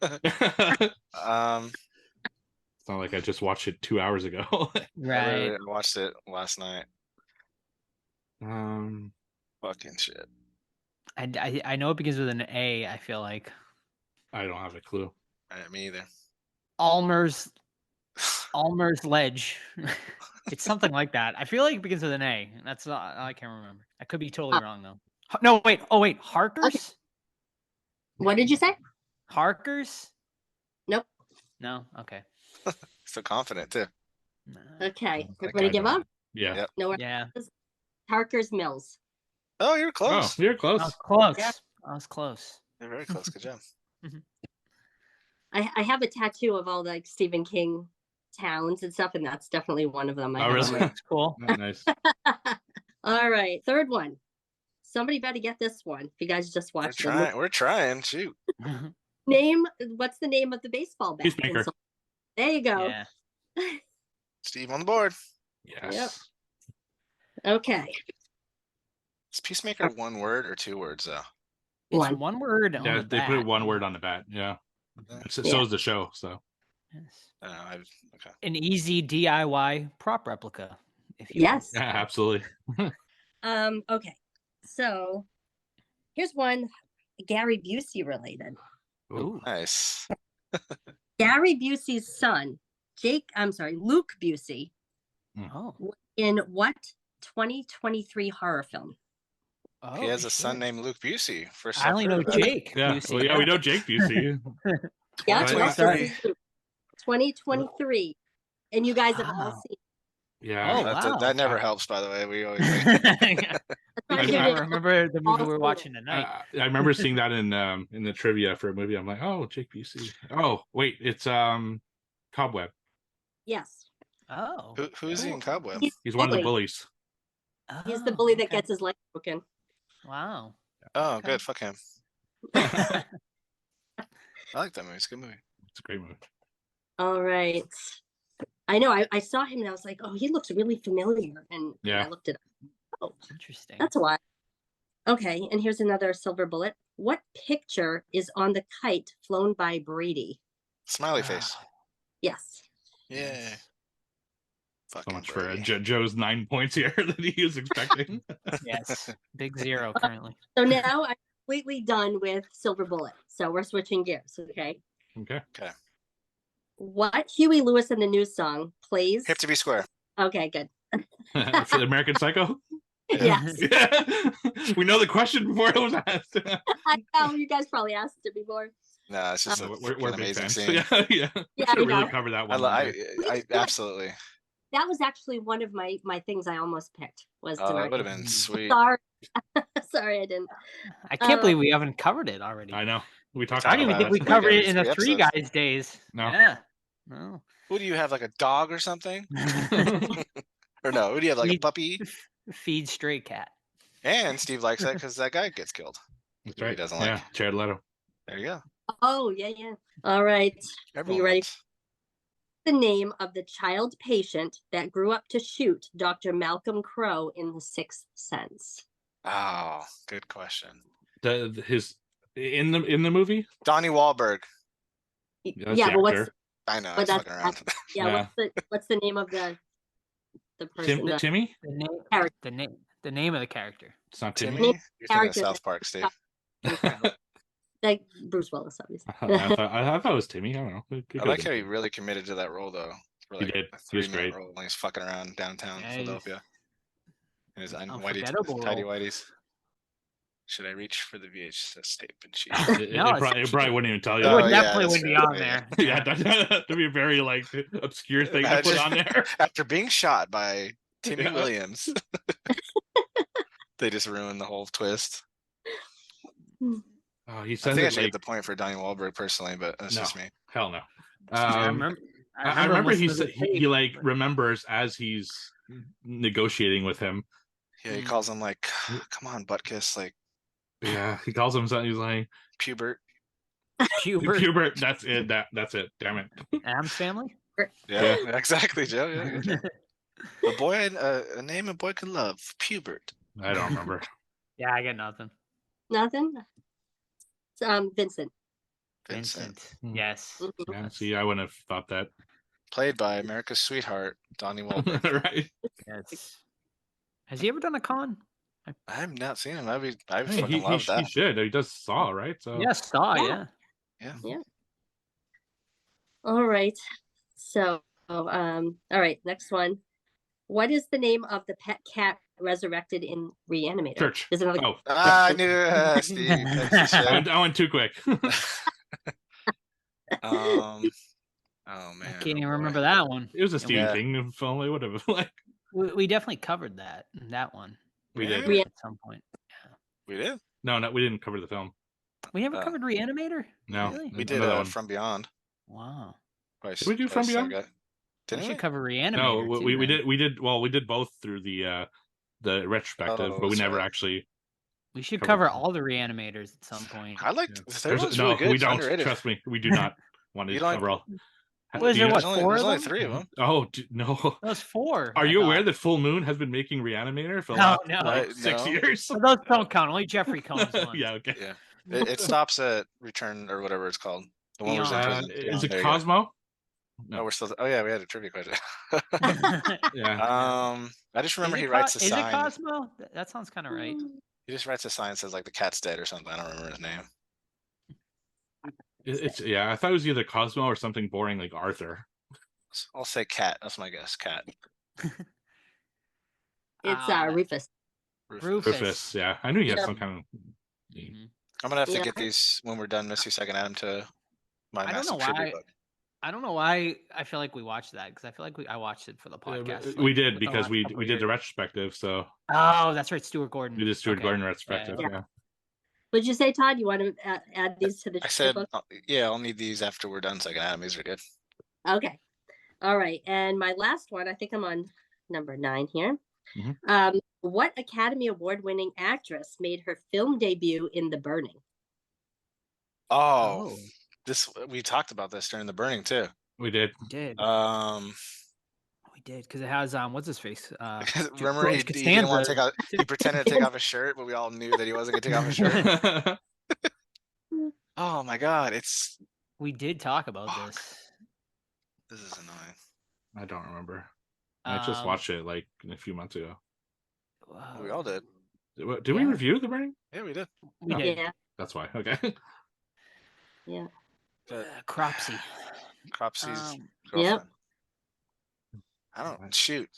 god. It's Um. not like I just watched it 2 hours ago. I Right. literally watched it last night. um, Fucking shit. I know it begins with an A. I feel like I don't have a clue. Me either. Almer's Ledge. It's something like that. I feel like it begins with an A. That's not. I can't remember. I could be totally wrong though. No, wait. Oh, wait. Harkers. What did you say? Harkers. Nope. No. Okay. So confident too. No. Okay. That Everybody guy give don't- up? Yeah. Yep. No. Yeah. Harker's Mills. Oh, you're Oh, close. you're close. I was close. Yeah. I was close. You're very close. Good job. I have a tattoo of all like Stephen King towns and stuff, and that's definitely one of them. I Oh, have on really? my- That's cool. Nice. All right, third one. Somebody better get this one. If you guys just We're watched it. trying. We're trying. Shoot. Name. What's the name of the baseball bat? Peacemaker. There you go. Yeah. Steve on the board. Yes. Okay. Is Peacemaker one word or 2 words though? It's One. one word on Yeah, the they bat. put one word on the bat. Yeah. So Yeah. is the show. So Yes. Okay. An easy DIY prop replica. If you Yes. yeah, absolutely. Okay. So here's one Gary Busey related. Ooh. Nice. Gary Busey's son, Luke Busey, Oh. in what 2023 horror film? Oh, He has a son shit. named Luke Busey. First I I've only heard know of that. Jake. Yeah. Busey. Well, yeah, we know Jake Busey. Yeah, Right. well, Sorry. this is 2023. And you guys have all Wow. seen Yeah. Oh, That, wow. that never helps, by the way. We always. it. I Give it- remember the movie we were all watching seen tonight. I remember seeing that in the trivia for a movie. I'm like, oh, Jake Busey. Oh, wait, it's Cobweb. Yes. Oh. Who's he in Cobweb? He's one of the bully. bullies. He's the Oh, bully that okay. gets his leg broken. Wow. Oh, Okay. good. Fuck him. I like that movie. It's a good movie. It's a great movie. All right. I know. I saw him and I was like, oh, he looks really familiar. And Yeah. I looked it up. Oh, Interesting. that's why. Okay. And here's another silver bullet. What picture is on the kite flown by Brady? Smiley face. Yes. Yeah. So Fucking much for Brady. Joe's 9 points here that he was expecting. Yes. Big 0 currently. So now I'm completely done with silver bullet. So we're switching gears. Okay. Okay. What Huey Lewis in the News song plays? Hip to be square. Okay, good. For the American Psycho? Yes. Yeah. We know the question before it was asked. I know you guys probably asked it before. No, it's just a We're freaking big amazing fans. scene. Yeah, yeah. We Yeah, should I have really know. covered that I, one. lo- one I, day. I absolutely. That was actually one of my things I almost picked was Oh, that tonight. would have been sweet. Sorry. Sorry, I didn't. I can't believe we haven't covered it already. I know. We talked I about didn't even that. think we We covered got it in the 3 Three episodes. Guys days. No. Yeah. No. Who do you have, like a dog or something? Or no? Who do you have, like a We- puppy? Feed stray cat. And Steve likes that because that guy gets killed. That's He right. doesn't Yeah, like. Jared Leto. There you go. Oh, yeah. All right. Everyone ready? wins. The name of the child patient that grew up to shoot Dr. Malcolm Crowe in The Sixth Sense. Oh, good question. His in the movie. Donnie Wahlberg. That's Yeah, the but what's actor. I know. But I was that's- fucking around. yeah, what's the name of the person? the Timmy. The name. character? The name of the character. It's not Timmy. Timmy? You're thinking of character South that- Park, Steve. Malcolm Crowe. Like Bruce Willis, obviously. I thought it was Timmy. I don't know. I like how he really committed to that role though. For He like did. a He was 3-minute great. role when he's fucking around downtown Yeah, Philadelphia. And his unforgettable tidy role. whities. Should I reach for the VHS tape and cheat? No, It probably wouldn't even tell you. It Oh, would yeah, definitely that's wouldn't be right. on Yeah. there. Yeah, that'd be a very like obscure thing to put on there. After being shot by Timmy Yeah. Williams, they just ruined the whole twist. Oh, he I says think I it should like get the point for Donnie Wahlberg personally, but that's no, just me. hell no. I remember. I remember he listening said to the he tape, like but- remembers as he's negotiating with him. Yeah, he calls him like, "Come on, butt kiss," like Yeah, he calls him something. He's like pubert. Hubert Pubert. That's it. That's it. Damn it. Adams Family. Yeah, exactly, Joe. Yeah, a boy, a name a boy can love, pubert. I don't remember. Yeah, I get nothing. Nothing. Vincent. Vincent. Hmm. Yes. Mhm. Yeah, see, I wouldn't have thought that. Played by America's sweetheart, Donnie Wahlberg. Right. Yes. Has he ever done a con? I have not seen him. I Hey, fucking he love that. should. He does Saw, right? So Yes, Saw. Yeah. Yeah. All right. So, all right. Next one. What is the name of the pet cat resurrected in Reanimator? Church. There's another. Oh, I knew it, Steve. Thanks, I went too quick. Oh man, I can't even boy. remember that one. It was a Stephen Yeah. King film. It would have like We definitely covered that one we Yeah. did. at some point. We did. No, we didn't cover the film. We never Oh. covered Reanimator. No, Really? We did another one. From Beyond. Wow. Did we do From Beyond? We Didn't should we? cover Reanimator. No, too, we then. did. Well, we did both through the retrospective, Oh, but we that's never right. actually. We should covered cover some. all the Reanimators at some point. I liked the third one's no, really good. we It's don't. underrated. Trust me, we do not want to You don't- cover all. Was Do there you- what, There's 4 only of them? 3 of them. Oh no! That was 4. Are I you aware thought. that Full Moon has been making Reanimator for the No, last no. like Right, 6 no. years? But those don't count. Only Jeffrey Combs ones. Yeah. Okay. Yeah, it stops at Return or whatever it's called. The one where he's in Beyond. prison. Is it There you go. Cosmo? Oh, we're still. Oh yeah, we had a trivia question. Yeah. I just remember Is he it writes a Is it sign. Cosmo? That sounds kind of right. He just writes a sign that says like the cat's dead or something. I don't remember his name. It's yeah. I thought it was either Cosmo or something boring like Arthur. I'll say cat. That's my guess. Cat. It's Ah, Rufus. Rufus. Yeah, I knew he had Yeah. some kind of. Mhm. I'm gonna have to Yeah. get these when we're done, Missy, so I can add them to my I don't massive know trivia why. book. I don't know why I feel like we watched that because I feel like I watched it for the podcast. We like, did the because last we couple did the years. retrospective. So Oh, that's right, Stuart Gordon. we did Stuart Okay. Gordon retrospective. Yeah. Yeah. What'd you say, Todd? You want to add these to the I trivia said, book? yeah, I'll need these after we're done, so I can add them. These are good. Okay. All right. And my last one, I think I'm on number 9 here. Mhm. What Academy Award winning actress made her film debut in The Burning? Oh, we talked about this during the burning too. We did. We did. Uh, We did because it has what's his face? Remember he didn't want to take off. He pretended to take off his shirt, but we all knew that he wasn't gonna take off his shirt. Oh my god, We did talk about Fuck. this. This is annoying. I don't remember. I just Um, watched it like a few months ago. We all did. Did we Yeah. review The Burning? Yeah, we did. We Oh. did. Yeah. That's why. Okay. Yeah. Cropsy. Cropsy's Um, Yep. girlfriend. I don't shoot.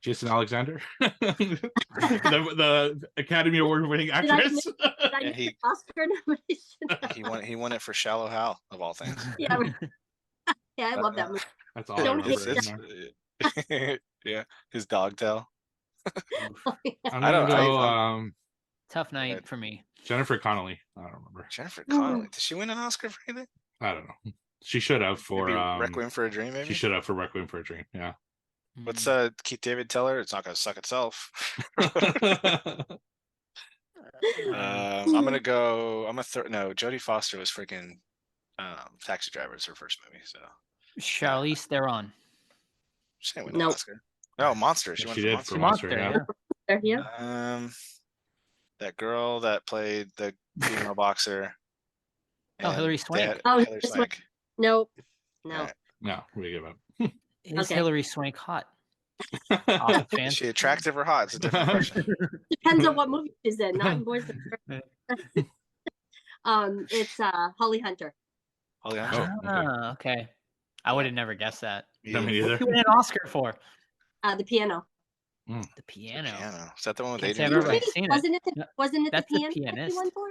Jason Alexander, the Academy Award winning Did I actress. miss- Did I Yeah, get he- the Oscar nomination? He won it for Shallow Hal of all things. Yeah. Yeah, I love that movie. That's all I Don't remember. hate anymore. Yeah, his dog tail. I'm I gonna don't- go Tough night ahead. for me. Jennifer Connelly. I don't remember. Jennifer Connelly. Did she win an Oscar for anything? I don't know. She should have for Maybe Requiem for a Dream, maybe? She should have for Requiem for a Dream. Yeah. What's Mm. Keith David tell her? It's not gonna suck itself. I'm gonna go. No, Jodie Foster was freaking Taxi Driver. It's her first movie, so Charlize Theron. she didn't win an Nope. Oscar. No, Monster. She Yeah, won she for did Monster. for Monster. Monster, Yeah. Yeah. That girl that played the female boxer. Oh, and Hilary they Swank. had- Oh, Hilary this one- Swank. Nope. No. Alright. No, we give up. Is Okay. Hilary Swank hot? Off of Is Fans? she attractive or hot? It's a different question. Depends on what movie she's in. Not in Boys. It's Holly Hunter. Holly Hunter. Oh, okay. Okay. I would have never guessed that. No, me Yeah. What neither. did you win an Oscar for? The piano. The piano. Piano. Is that the one with Can't say Adrian I've ever Brody? seen it. Wasn't it? No, Wasn't it the that's the piano that he pianist. won for?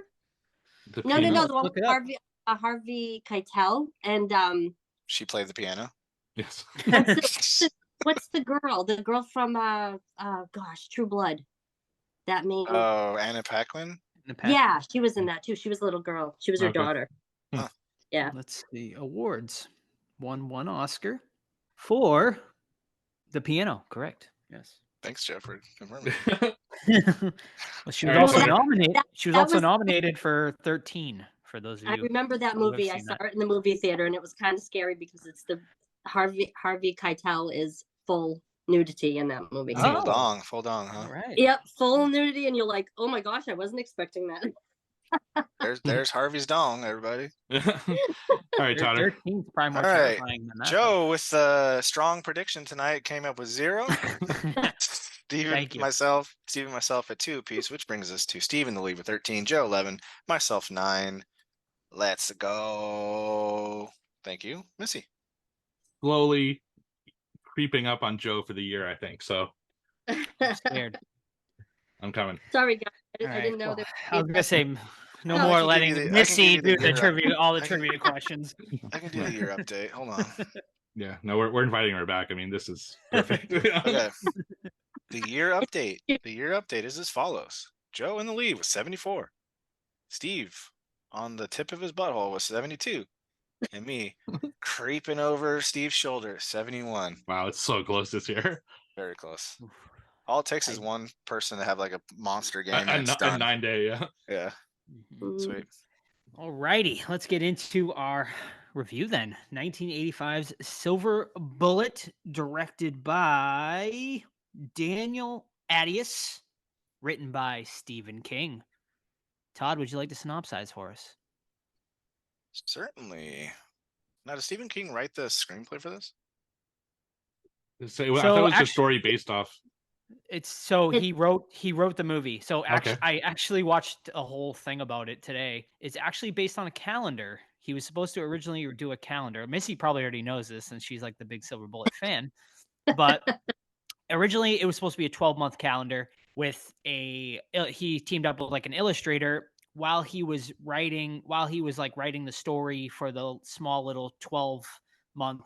The No, piano. the one Look with it up. Harvey Keitel and She played the piano. Yes. what's the girl? The girl from True Blood. That main. Oh, Anna Paquin. Yeah, she was in that too. She was a little girl. She was her Okay. daughter. Huh. Yeah. Let's see. Awards. Won one Oscar for the piano. Correct. Yes. Thanks, Jeff, for confirming. Well, she was All right, also so- nominated. She was that also was- nominated for 13. For those of I you, remember that who have movie. I seen saw that. it in the movie theater, and it was kind of scary because it's the Harvey Keitel is full nudity in that movie. Oh. Full dong, huh? All right. Yep, full nudity, and you're like, oh my gosh, I wasn't expecting that. There's Harvey's dong, everybody. All right, Todd. 13 is probably more All right, terrifying than that. Joe, with a strong prediction tonight, came up with 0. Steven, Thank you. myself at 2 apiece, which brings us to Steven the lead with 13, Joe 11, myself 9. Let's go. Thank you, Missy. Slowly creeping up on Joe for the year, I think. So I'm scared. I'm coming. Sorry, guys. I All didn't right, know well, that. I was gonna say no No, I more can give letting you the- I can Missy give you the do the year up. trivia, all the I can- trivia questions. I can do the year update. Hold on. Yeah, no, we're inviting her back. I mean, this is perfect. Okay. The year update. The year update is as follows. Joe in the lead with 74. Steve on the tip of his butthole with 72. And me creeping over Steve's shoulder, 71. Wow, it's so close this year. Very close. All it takes is one person to have like a monster game A and it's done. 9-day, yeah. Yeah, Mm, sweet. All righty, let's get into our review then. 1985's Silver Bullet, directed by Daniel Attias, written by Stephen King. Todd, would you like to synopsize for us? Certainly. Now, does Stephen King write the screenplay for this? So, I thought it was a story based off. It's so he wrote the movie. So actually, Okay. I actually watched a whole thing about it today. It's actually based on a calendar. He was supposed to originally do a calendar. Missy probably already knows this since she's like the big Silver Bullet fan. But originally, it was supposed to be a 12-month calendar with he teamed up with like an illustrator while he was writing the story for the small little 12-month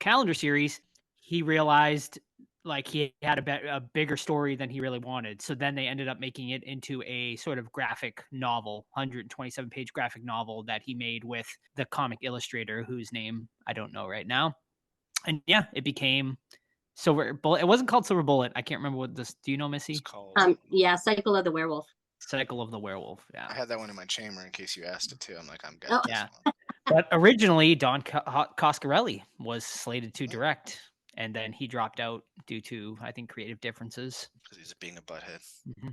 calendar series. He realized like he had a bigger story than he really wanted. So then they ended up making it into a sort of graphic novel, 127-page graphic novel that he made with the comic illustrator whose name I don't know right now. And yeah, it became Silver Bullet. It wasn't called Silver Bullet. I can't remember what this. Do you know, Missy? It's called. Yeah, Cycle of the Werewolf. Cycle of the Werewolf. I Yeah. had that one in my chamber in case you asked it too. I'm like, I'm good. Oh. Yeah. But originally, Don Coscarelli was slated to direct, and then he dropped out due to, I think, creative differences. Because he's being a butthead.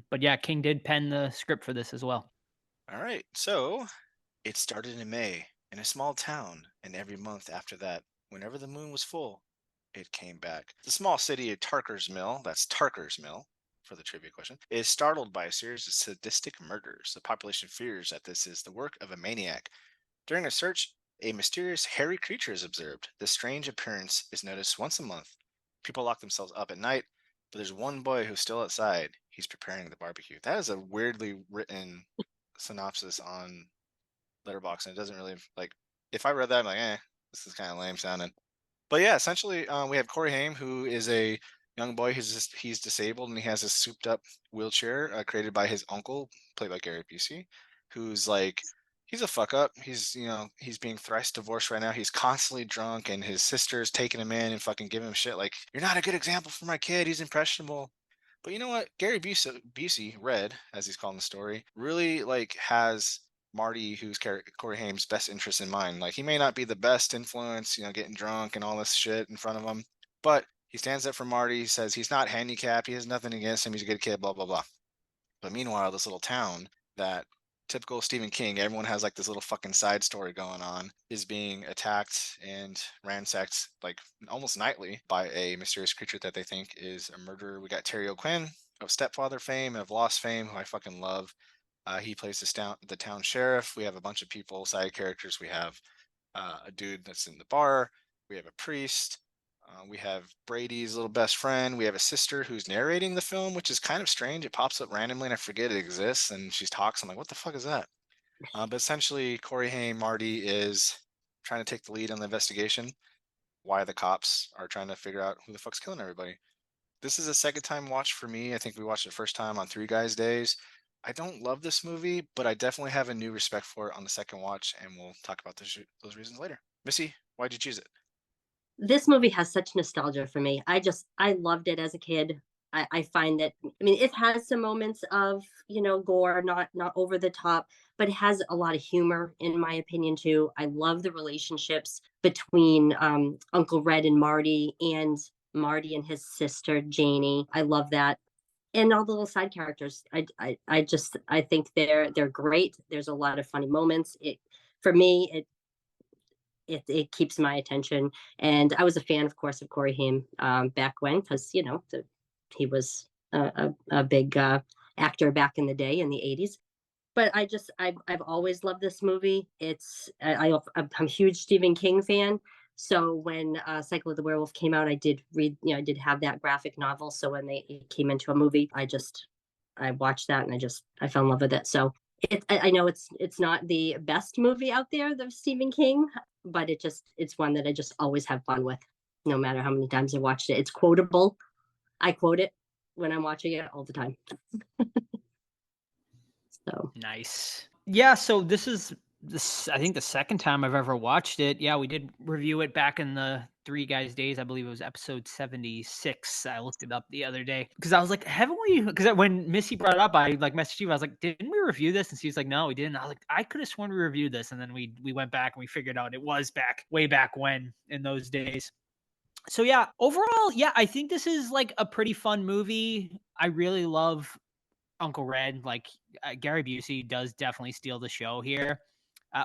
But yeah, King did pen the script for this as well. All right. So it started in May in a small town, and every month after that, whenever the moon was full, it came back. The small city of Tarker's Mill, that's Tarker's Mill for the trivia question, is startled by a series of sadistic murders. The population fears that this is the work of a maniac. During a search, a mysterious hairy creature is observed. This strange appearance is noticed once a month. People lock themselves up at night, but there's one boy who's still outside. He's preparing the barbecue. That is a weirdly written synopsis on Letterboxd, and it doesn't really like. If I read that, I'm like, this is kind of lame sounding. But yeah, essentially, we have Corey Haim, who is a young boy. He's disabled, and he has a souped-up wheelchair created by his uncle, played by Gary Busey, who's like. He's a fuck up. He's being thrice divorced right now. He's constantly drunk, and his sister's taking him in and fucking giving him shit like, "You're not a good example for my kid. He's impressionable." But you know what? Gary Busey, Red, as he's called in the story, really like has Marty, who's Corey Haim's best interest in mind. Like he may not be the best influence, getting drunk and all this shit in front of him, but he stands up for Marty. He says he's not handicapped. He has nothing against him. He's a good kid. Blah blah blah. But meanwhile, this little town that typical Stephen King, everyone has like this little fucking side story going on, is being attacked and ransacked like almost nightly by a mysterious creature that they think is a murderer. We got Terry O'Quinn of Stepfather fame and of Lost fame, who I fucking love. He plays the town sheriff. We have a bunch of people, side characters. We have a dude that's in the bar. We have a priest. We have Brady's little best friend. We have a sister who's narrating the film, which is kind of strange. It pops up randomly and I forget it exists. And she talks. I'm like, what the fuck is that? But essentially, Corey Haim, Marty, is trying to take the lead on the investigation. Why the cops are trying to figure out who the fuck's killing everybody. This is a second time watch for me. I think we watched it first time on Three Guys Days. I don't love this movie, but I definitely have a new respect for it on the second watch, and we'll talk about those reasons later. Missy, why'd you choose it? This movie has such nostalgia for me. I loved it as a kid. I find that, I mean, it has some moments of, gore, not over the top, but it has a lot of humor, in my opinion, too. I love the relationships between Uncle Red and Marty and his sister Janie. I love that. And all the little side characters. I think they're great. There's a lot of funny moments. For me, it keeps my attention. And I was a fan, of course, of Corey Haim back when, because he was a big actor back in the day in the 80s. But I've always loved this movie. I'm a huge Stephen King fan. So when Cycle of the Werewolf came out, I did read, I did have that graphic novel. So when it came into a movie, I watched that and I fell in love with it. So I know it's not the best movie out there, the Stephen King, but it's one that I just always have fun with, no matter how many times I watched it. It's quotable. I quote it when I'm watching it all the time. So nice. Yeah, so this is I think the second time I've ever watched it. Yeah, we did review it back in the Three Guys Days. I believe it was episode 76. I looked it up the other day because I was like, haven't we? Because when Missy brought it up, I messaged you. I was like, didn't we review this? And she was like, no, we didn't. I was like, I could have sworn we reviewed this. And then we went back and we figured out it was way back when in those days. So yeah, overall, yeah, I think this is like a pretty fun movie. I really love Uncle Red. Like Gary Busey does definitely steal the show here.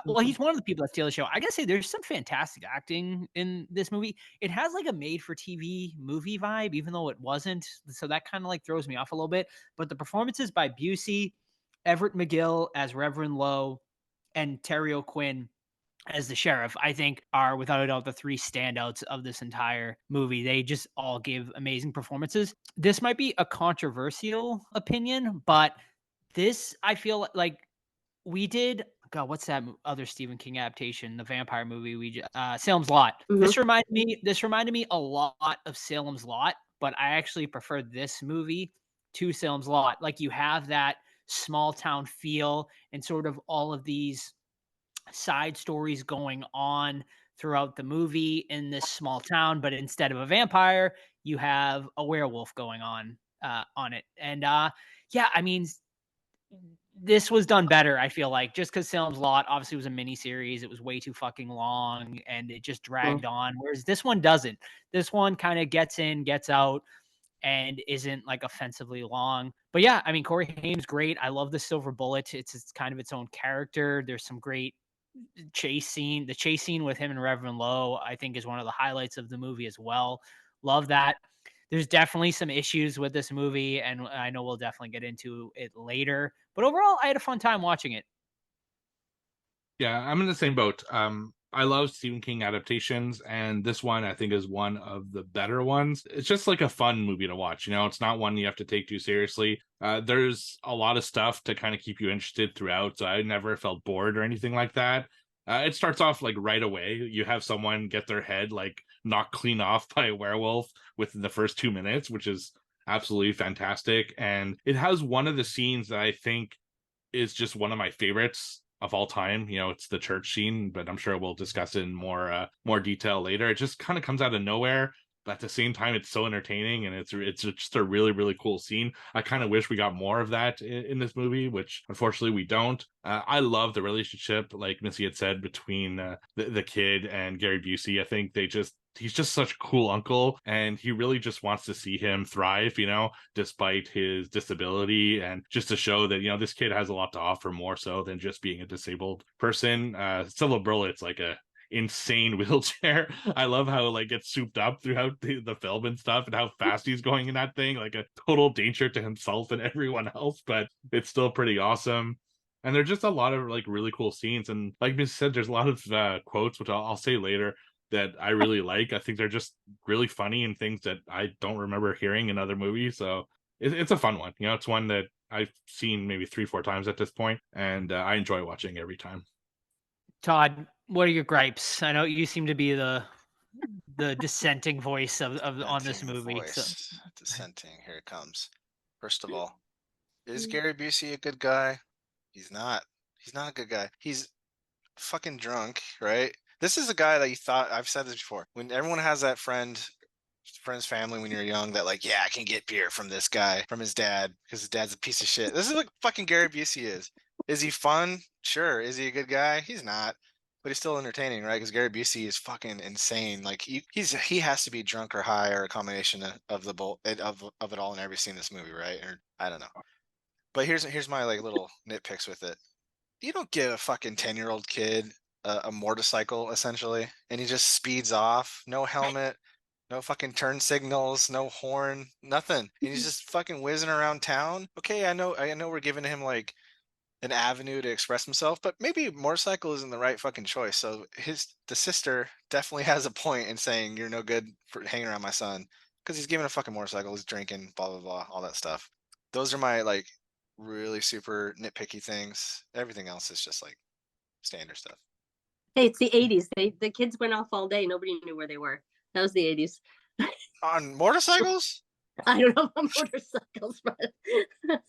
Well, he's one of the people that steal the show. I gotta say, there's some fantastic acting in this movie. It has like a made-for-TV movie vibe, even though it wasn't. So that kind of like throws me off a little bit. But the performances by Busey, Everett McGill as Reverend Lowe, and Terry O'Quinn as the sheriff, I think are without a doubt the three standouts of this entire movie. They just all give amazing performances. This might be a controversial opinion, but this, I feel like we did. God, what's that other Stephen King adaptation? The vampire movie Salem's Lot. Mhm. This reminded me a lot of Salem's Lot, but I actually prefer this movie to Salem's Lot. Like you have that small town feel and sort of all of these side stories going on throughout the movie in this small town, but instead of a vampire, you have a werewolf going on it. And yeah, I mean, this was done better, I feel like, just because Salem's Lot obviously was a mini series. It was way too fucking long and it just dragged on. Whereas this one doesn't. This one kind of gets in, gets out, and isn't like offensively long. But yeah, I mean, Corey Haim's great. I love the Silver Bullet. It's kind of its own character. There's some great chase scene. The chase scene with him and Reverend Lowe, I think, is one of the highlights of the movie as well. Love that. There's definitely some issues with this movie, and I know we'll definitely get into it later. But overall, I had a fun time watching it. Yeah, I'm in the same boat. I love Stephen King adaptations, and this one I think is one of the better ones. It's just like a fun movie to watch. It's not one you have to take too seriously. There's a lot of stuff to kind of keep you interested throughout, so I never felt bored or anything like that. It starts off like right away. You have someone get their head like knocked clean off by a werewolf within the first 2 minutes, which is absolutely fantastic. And it has one of the scenes that I think is just one of my favorites of all time. It's the church scene, but I'm sure we'll discuss it in more detail later. It just kind of comes out of nowhere, but at the same time, it's so entertaining, and it's just a really, really cool scene. I kind of wish we got more of that in this movie, which unfortunately we don't. I love the relationship, like Missy had said, between the kid and Gary Busey. I think he's just such a cool uncle, and he really just wants to see him thrive, despite his disability, and just to show that, this kid has a lot to offer more so than just being a disabled person. Silver Bullet's like a insane wheelchair. I love how like gets souped up throughout the film and stuff, and how fast he's going in that thing, like a total danger to himself and everyone else, but it's still pretty awesome. And there's just a lot of like really cool scenes. And like Missy said, there's a lot of quotes, which I'll say later, that I really like. I think they're just really funny and things that I don't remember hearing in other movies. So it's a fun one. You know, it's one that I've seen maybe 3-4 times at this point, and I enjoy watching every time. Todd, what are your gripes? I know you seem to be the dissenting voice of on this Dissenting movie. So voice. Dissenting. Here it comes. First of all, is Gary Busey a good guy? He's not. He's not a good guy. He's fucking drunk, right? This is a guy that you thought, I've said this before. When everyone has that friend's family when you're young that like, yeah, I can get beer from this guy, from his dad, because his dad's a piece of shit. This is what fucking Gary Busey is. Is he fun? Sure. Is he a good guy? He's not. But he's still entertaining, right? Because Gary Busey is fucking insane. Like he has to be drunk or high or a combination of it all in every scene in this movie, right? Or I don't know. But here's my like little nitpicks with it. You don't give a fucking 10-year-old kid a motorcycle essentially, and he just speeds off, no helmet, no fucking turn signals, no horn, nothing. And he's just fucking whizzing around town. Okay, I know we're giving him like an avenue to express himself, but maybe motorcycle isn't the right fucking choice. So the sister definitely has a point in saying you're no good for hanging around my son because he's given a fucking motorcycle, he's drinking, blah blah blah, all that stuff. Those are my like really super nitpicky things. Everything else is just like standard stuff. Hey, it's the 80s. The kids went off all day. Nobody knew where they were. That was the 80s. On motorcycles? I don't know about motorcycles, but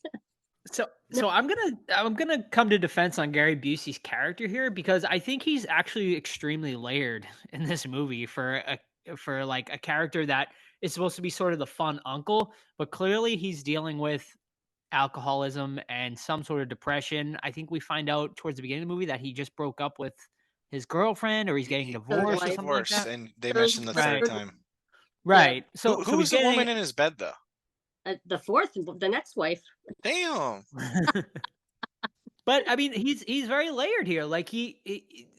So I'm gonna come to defense on Gary Busey's character here because I think he's actually extremely layered in this movie for like a character that is supposed to be sort of the fun uncle, but clearly he's dealing with alcoholism and some sort of depression. I think we find out towards the beginning of the movie that he just broke up with his girlfriend or he's getting divorced or something like that. And they mentioned the third time. Right. So who's the woman in his bed though? The fourth, the next wife. Damn. But I mean, he's very layered here. Like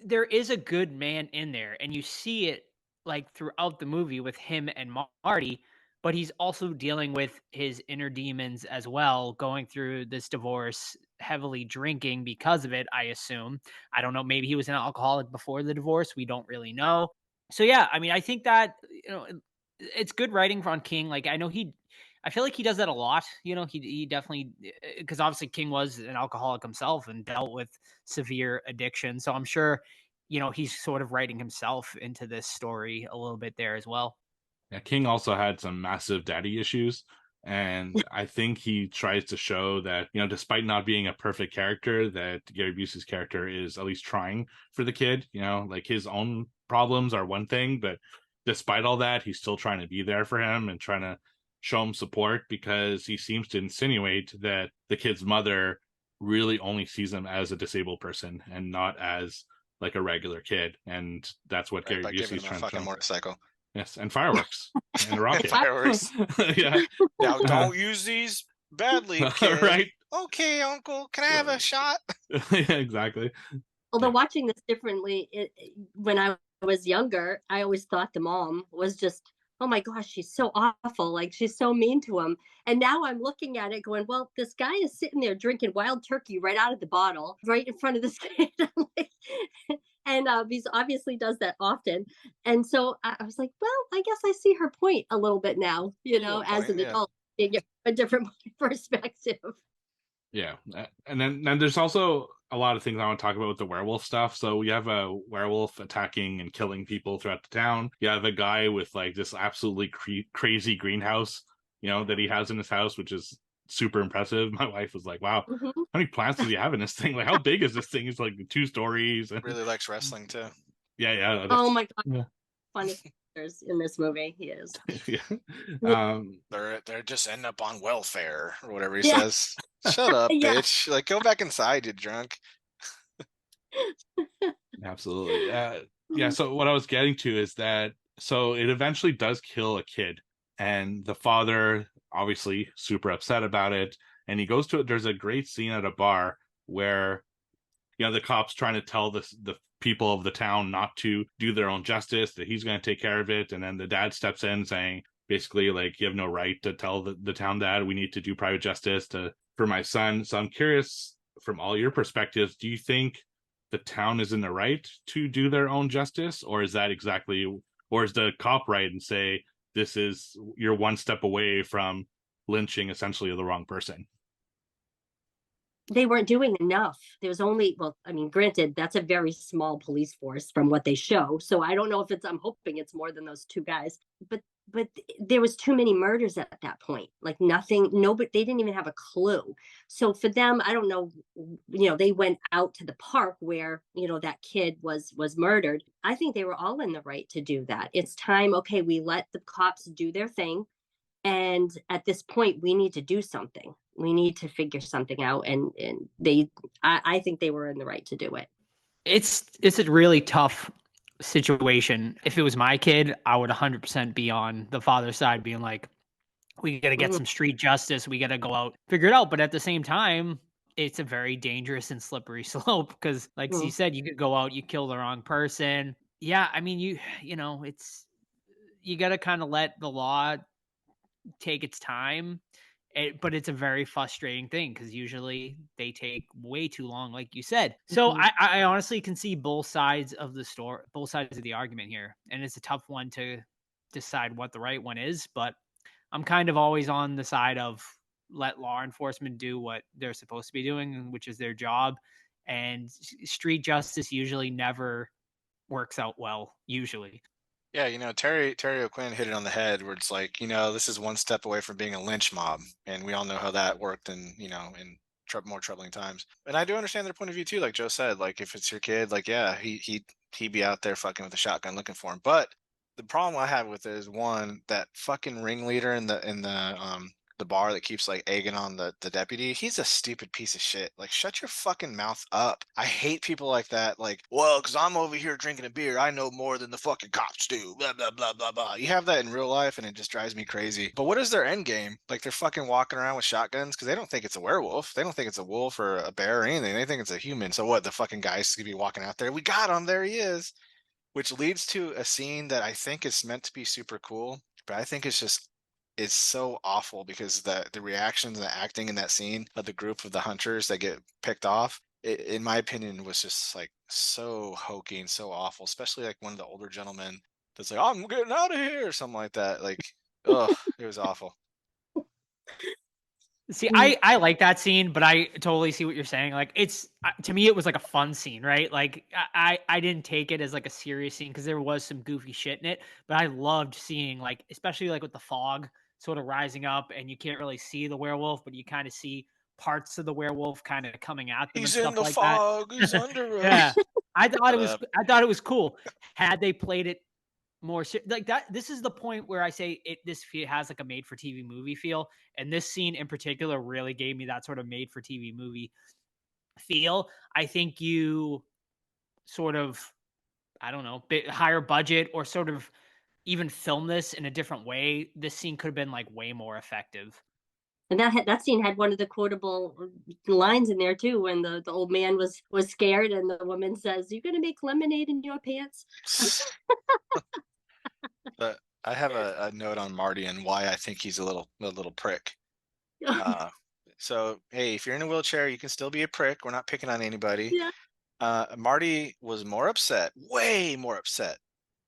there is a good man in there, and you see it like throughout the movie with him and Marty. But he's also dealing with his inner demons as well, going through this divorce, heavily drinking because of it. I assume. I don't know. Maybe he was an alcoholic before the divorce. We don't really know. So yeah, I mean, I think that it's good writing on King. Like I feel like he does that a lot. He definitely, because obviously King was an alcoholic himself and dealt with severe addiction. So I'm sure, he's sort of writing himself into this story a little bit there as well. Yeah, King also had some massive daddy issues. And I think he tries to show that, despite not being a perfect character, that Gary Busey's character is at least trying for the kid. Like his own problems are one thing, but despite all that, he's still trying to be there for him and trying to show him support because he seems to insinuate that the kid's mother really only sees him as a disabled person and not as like a regular kid. And that's what Gary Busey's trying to show. Motorcycle. Yes, and fireworks and a rocket. Fireworks. Yeah. Now don't use these badly, kid. Right. Okay, Uncle. Can I have a shot? Yeah, exactly. Although watching this differently, when I was younger, I always thought the mom was just, oh my gosh, she's so awful. Like she's so mean to him. And now I'm looking at it going, well, this guy is sitting there drinking wild turkey right out of the bottle, right in front of this kid. And he obviously does that often. And so I was like, well, I guess I see her point a little bit now, as an adult, a different perspective. Yeah. And then there's also a lot of things I want to talk about with the werewolf stuff. So we have a werewolf attacking and killing people throughout the town. You have a guy with like this absolutely crazy greenhouse, that he has in his house, which is super impressive. My wife was like, wow, how many plants does he have in this thing? Like, how big is this thing? It's like 2 stories. Really likes wrestling too. Yeah. Oh my God. Yeah. Funny characters in this movie. He is. Yeah. They're just ending up on welfare or whatever he says. Shut up, bitch. Like, go back inside, you drunk. Absolutely. Yeah. So what I was getting to is that, so it eventually does kill a kid, and the father obviously super upset about it. And he goes to it. There's a great scene at a bar where, the cops trying to tell the people of the town not to do their own justice, that he's going to take care of it. And then the dad steps in saying, basically, like, you have no right to tell the town that we need to do private justice for my son. So I'm curious from all your perspectives, do you think the town is in the right to do their own justice, or is the cop right and say you're one step away from lynching essentially the wrong person? They weren't doing enough. There was only, well, I mean, granted, that's a very small police force from what they show. So I don't know if I'm hoping it's more than those two guys, but there was too many murders at that point. Like nothing, nobody, they didn't even have a clue. So for them, I don't know, they went out to the park where, that kid was murdered. I think they were all in the right to do that. It's time, okay, we let the cops do their thing. And at this point, we need to do something. We need to figure something out. And I think they were in the right to do it. It's a really tough situation. If it was my kid, I would 100% be on the father's side, being like, we got to get some street justice. We got to go out, figure it out. But at the same time, it's a very dangerous and slippery slope because, like you said, you could go out, you kill the wrong person. Yeah, I mean, you got to kind of let the law take its time. But it's a very frustrating thing because usually they take way too long, like you said. So I honestly can see both sides of the story, both sides of the argument here. And it's a tough one to decide what the right one is. But I'm kind of always on the side of let law enforcement do what they're supposed to be doing, which is their job. And street justice usually never works out well, usually. Yeah, Terry O'Quinn hit it on the head where it's like, this is one step away from being a lynch mob. And we all know how that worked in more troubling times. And I do understand their point of view too, like Joe said, like if it's your kid, like, yeah, he'd be out there fucking with a shotgun looking for him. But the problem I have with it is, one, that fucking ringleader in the bar that keeps like egging on the deputy, he's a stupid piece of shit. Like, shut your fucking mouth up. I hate people like that. Like, well, because I'm over here drinking a beer, I know more than the fucking cops do. Blah, blah, blah, blah, blah. You have that in real life and it just drives me crazy. But what is their end game? Like, they're fucking walking around with shotguns because they don't think it's a werewolf. They don't think it's a wolf or a bear or anything. They think it's a human. So what? The fucking guy's gonna be walking out there. We got him. There he is. Which leads to a scene that I think is meant to be super cool, but I think it's so awful because the reactions and the acting in that scene of the group of the hunters that get picked off, in my opinion, was just like so hokey and so awful, especially like one of the older gentlemen that's like, I'm getting out of here or something like that. Like, ugh, it was awful. See, I like that scene, but I totally see what you're saying. Like, it's to me, it was like a fun scene, right? Like, I didn't take it as like a serious scene because there was some goofy shit in it, but I loved seeing, like, especially like with the fog sort of rising up and you can't really see the werewolf, but you kind of see parts of the werewolf kind of coming at them and He's in stuff the like fog. that. He's under us. Yeah, I thought it was cool. Had they played it more like that, this is the point where I say this has like a made for TV movie feel, and this scene in particular really gave me that sort of made for TV movie feel. I think you sort of, I don't know, bit higher budget or sort of even film this in a different way, this scene could have been like way more effective. And that scene had one of the quotable lines in there too, when the old man was scared and the woman says, "You're gonna make lemonade in your pants." But I have a note on Marty and why I think he's a little prick. So hey, if you're in a wheelchair, you can still be a prick. We're not picking on anybody. Yeah. Marty was more upset, way more upset,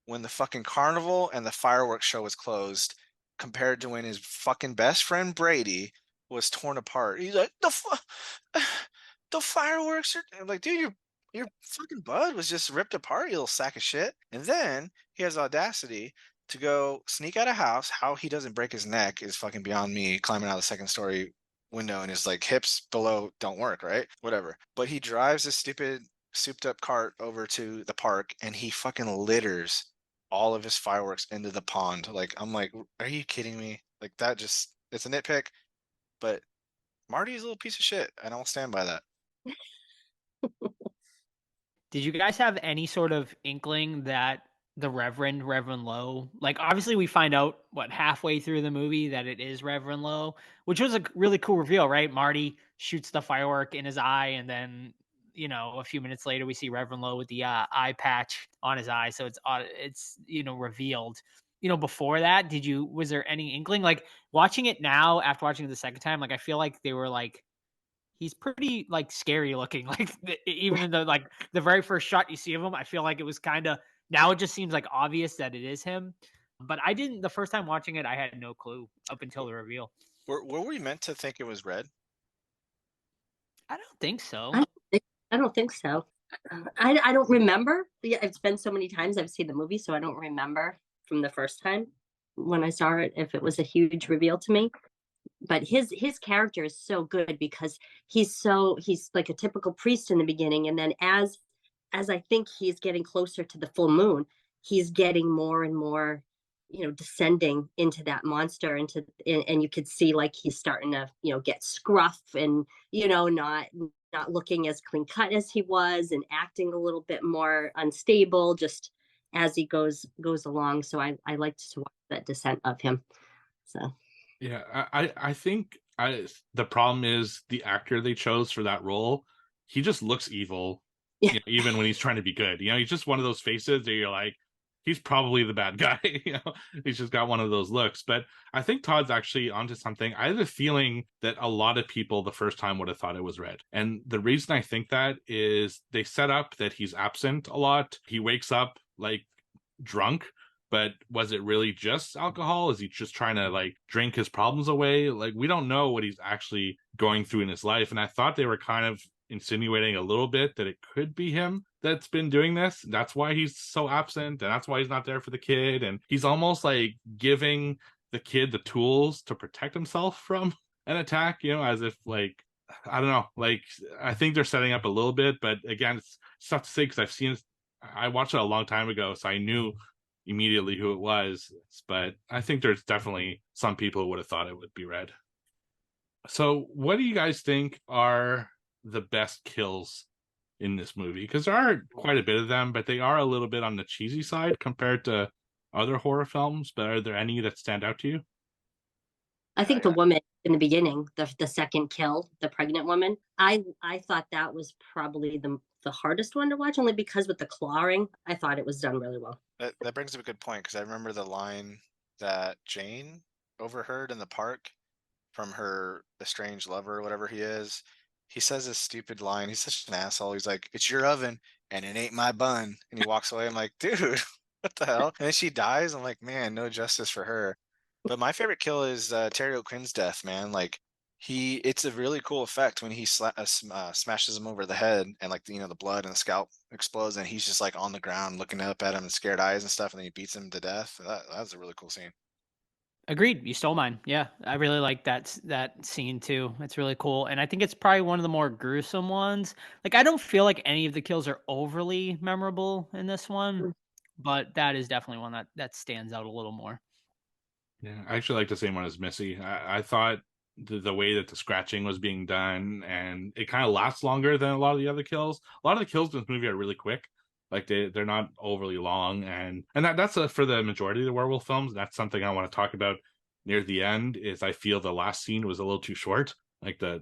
when the fucking carnival and the fireworks show was closed, compared to when his fucking best friend Brady was torn apart. He's like, the fireworks are, I'm like, dude, your fucking bud was just ripped apart, you little sack of shit. And then he has audacity to go sneak out of house. How he doesn't break his neck is fucking beyond me. Climbing out of the second story window and his like hips below don't work, right? Whatever. But he drives this stupid souped up cart over to the park and he fucking litters all of his fireworks into the pond. Like, I'm like, are you kidding me? Like, that just, it's a nitpick, but Marty's a little piece of shit. I don't stand by that. Did you guys have any sort of inkling that the Reverend Lowe, like, obviously we find out halfway through the movie that it is Reverend Lowe, which was a really cool reveal, right? Marty shoots the firework in his eye, and then a few minutes later we see Reverend Lowe with the eye patch on his eye, so it's revealed. Before that, was there any inkling? Like, watching it now after watching it the second time, like, I feel like they were like he's pretty like scary looking. Like even in the very first shot you see of him, I feel like it was kind of, now it just seems like obvious that it is him. But I didn't, the first time watching it, I had no clue up until the reveal. Were we meant to think it was red? I don't think so. I don't think, I don't think so. I don't remember. Yeah, it's been so many times I've seen the movie, so I don't remember from the first time when I saw it if it was a huge reveal to me. But his character is so good because he's like a typical priest in the beginning, and then as I think he's getting closer to the full moon, he's getting more and more, descending into that monster, and you could see like he's starting to, get scruff and, not looking as clean cut as he was and acting a little bit more unstable just as he goes along. So I liked to watch that descent of him. So Yeah, I think the problem is the actor they chose for that role. He just looks evil, yeah. even when he's trying to be good. He's just one of those faces that you're like, he's probably the bad guy. He's just got one of those looks. But I think Todd's actually onto something. I have a feeling that a lot of people the first time would have thought it was red. And the reason I think that is they set up that he's absent a lot. He wakes up like drunk, but was it really just alcohol? Is he just trying to like drink his problems away? Like, we don't know what he's actually going through in his life. And I thought they were kind of insinuating a little bit that it could be him that's been doing this. That's why he's so absent, and that's why he's not there for the kid. And he's almost like giving the kid the tools to protect himself from an attack, as if like, I don't know, like I think they're setting up a little bit, but again, it's tough to say because I watched it a long time ago, so I knew immediately who it was. But I think there's definitely some people who would have thought it would be red. So what do you guys think are the best kills in this movie? Because there are quite a bit of them, but they are a little bit on the cheesy side compared to other horror films. But are there any that stand out to you? I think the woman in the beginning, the second kill, the pregnant woman, I thought that was probably the hardest one to watch, only because with the clawing, I thought it was done really well. That brings up a good point because I remember the line that Jane overheard in the park from her estranged lover or whatever he is. He says this stupid line. He's such an asshole. He's like, "It's your oven and it ain't my bun." And he walks away. I'm like, dude, what the hell? And then she dies. I'm like, man, no justice for her. But my favorite kill is Terry O'Quinn's death, man. Like it's a really cool effect when he smashes him over the head and like the blood and the scalp explodes and he's just like on the ground looking up at him and scared eyes and stuff, and then he beats him to death. That was a really cool scene. Agreed. You stole mine. Yeah, I really like that scene too. It's really cool, and I think it's probably one of the more gruesome ones. Like, I don't feel like any of the kills are overly memorable in this one, but that is definitely one that stands out a little more. Yeah, I actually like the same one as Missy. I thought the way that the scratching was being done, and it kind of lasts longer than a lot of the other kills. A lot of the kills in this movie are really quick. Like they're not overly long, and that's for the majority of the werewolf films. That's something I want to talk about near the end. Is I feel the last scene was a little too short. Like the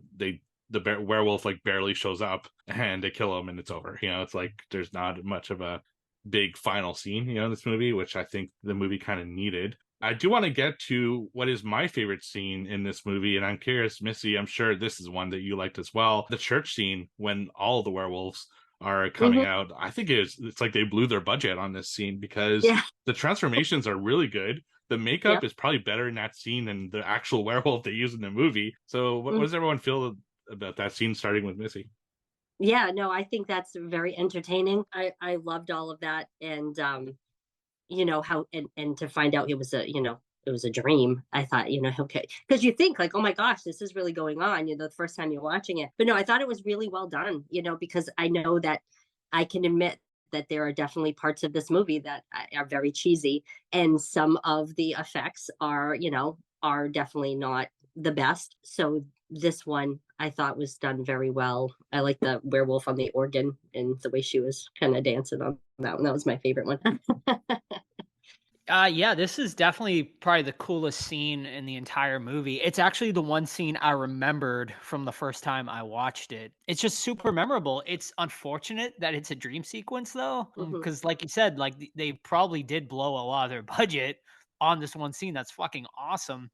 werewolf like barely shows up and they kill him and it's over. It's like there's not much of a big final scene, in this movie, which I think the movie kind of needed. I do want to get to what is my favorite scene in this movie, and I'm curious, Missy, I'm sure this is one that you liked as well. The church scene when all the werewolves are coming out. I think it's like they blew their budget on this scene because the transformations are really good. The makeup is probably better in that scene than the actual werewolf they use in the movie. So what does everyone feel about that scene, starting with Missy? Yeah, no, I think that's very entertaining. I loved all of that. And how and to find out it was a dream. I thought, okay, because you think like, oh my gosh, this is really going on, the first time you're watching it. But no, I thought it was really well done, because I know that I can admit that there are definitely parts of this movie that are very cheesy, and some of the effects are definitely not the best. So this one I thought was done very well. I like the werewolf on the organ and the way she was kind of dancing on that one. That was my favorite one. Yeah, this is definitely probably the coolest scene in the entire movie. It's actually the one scene I remembered from the first time I watched it. It's just super memorable. It's unfortunate that it's a dream sequence though, because like you said, like they probably did blow a lot of their budget on this one scene. That's fucking awesome.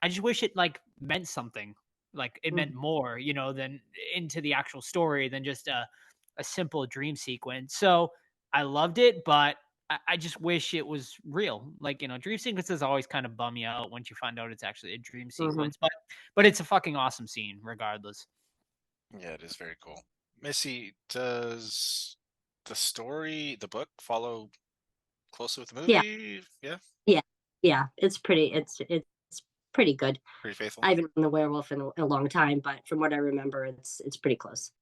I just wish it like meant something. Like it meant more, than into the actual story than just a simple dream sequence. So I loved it, but I just wish it was real. Like, dream sequences always kind of bum you out once you find out it's actually a dream sequence. But it's a fucking awesome scene regardless. Yeah, it is very cool. Missy, does the book follow closely with the Yeah, movie? Yeah, yeah. It's pretty good. pretty faithful. I haven't been the werewolf in a long time, but from what I remember, it's pretty close.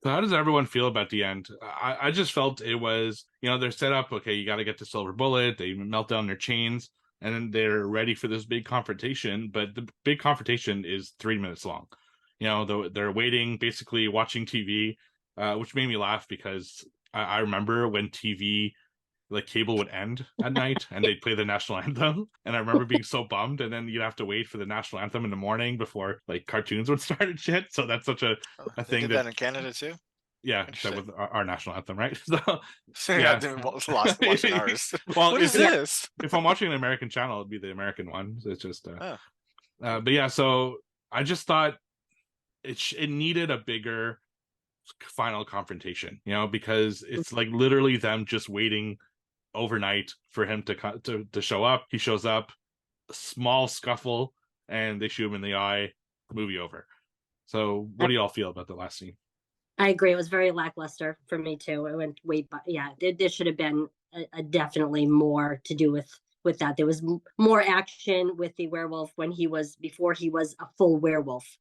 So how does everyone feel about the end? I just felt it was, they're set up, okay, you got to get to Silver Bullet, they melt down their chains, and then they're ready for this big confrontation, but the big confrontation is 3 minutes long. They're waiting, basically watching TV, which made me laugh because I remember when TV, like cable would end at night and they'd play the national anthem. And I remember being so bummed. And then you'd have to wait for the national anthem in the morning before like cartoons would start and shit. So that's such a They thing did that in Canada too. yeah, that was our national anthem, right? So Yeah, yeah. watching ours. Well, What is this? if I'm watching an American channel, it'd be the American one. It's just Oh. but yeah, so I just thought it needed a bigger final confrontation, because it's like literally them just waiting overnight for him to show up. He shows up, a small scuffle, and they shoot him in the eye. Movie over. So what do y'all feel about the last scene? I agree. It was very lackluster for me too. It went way, yeah. There should have been a definitely more to do with that. There was more action with the werewolf before he was a full werewolf,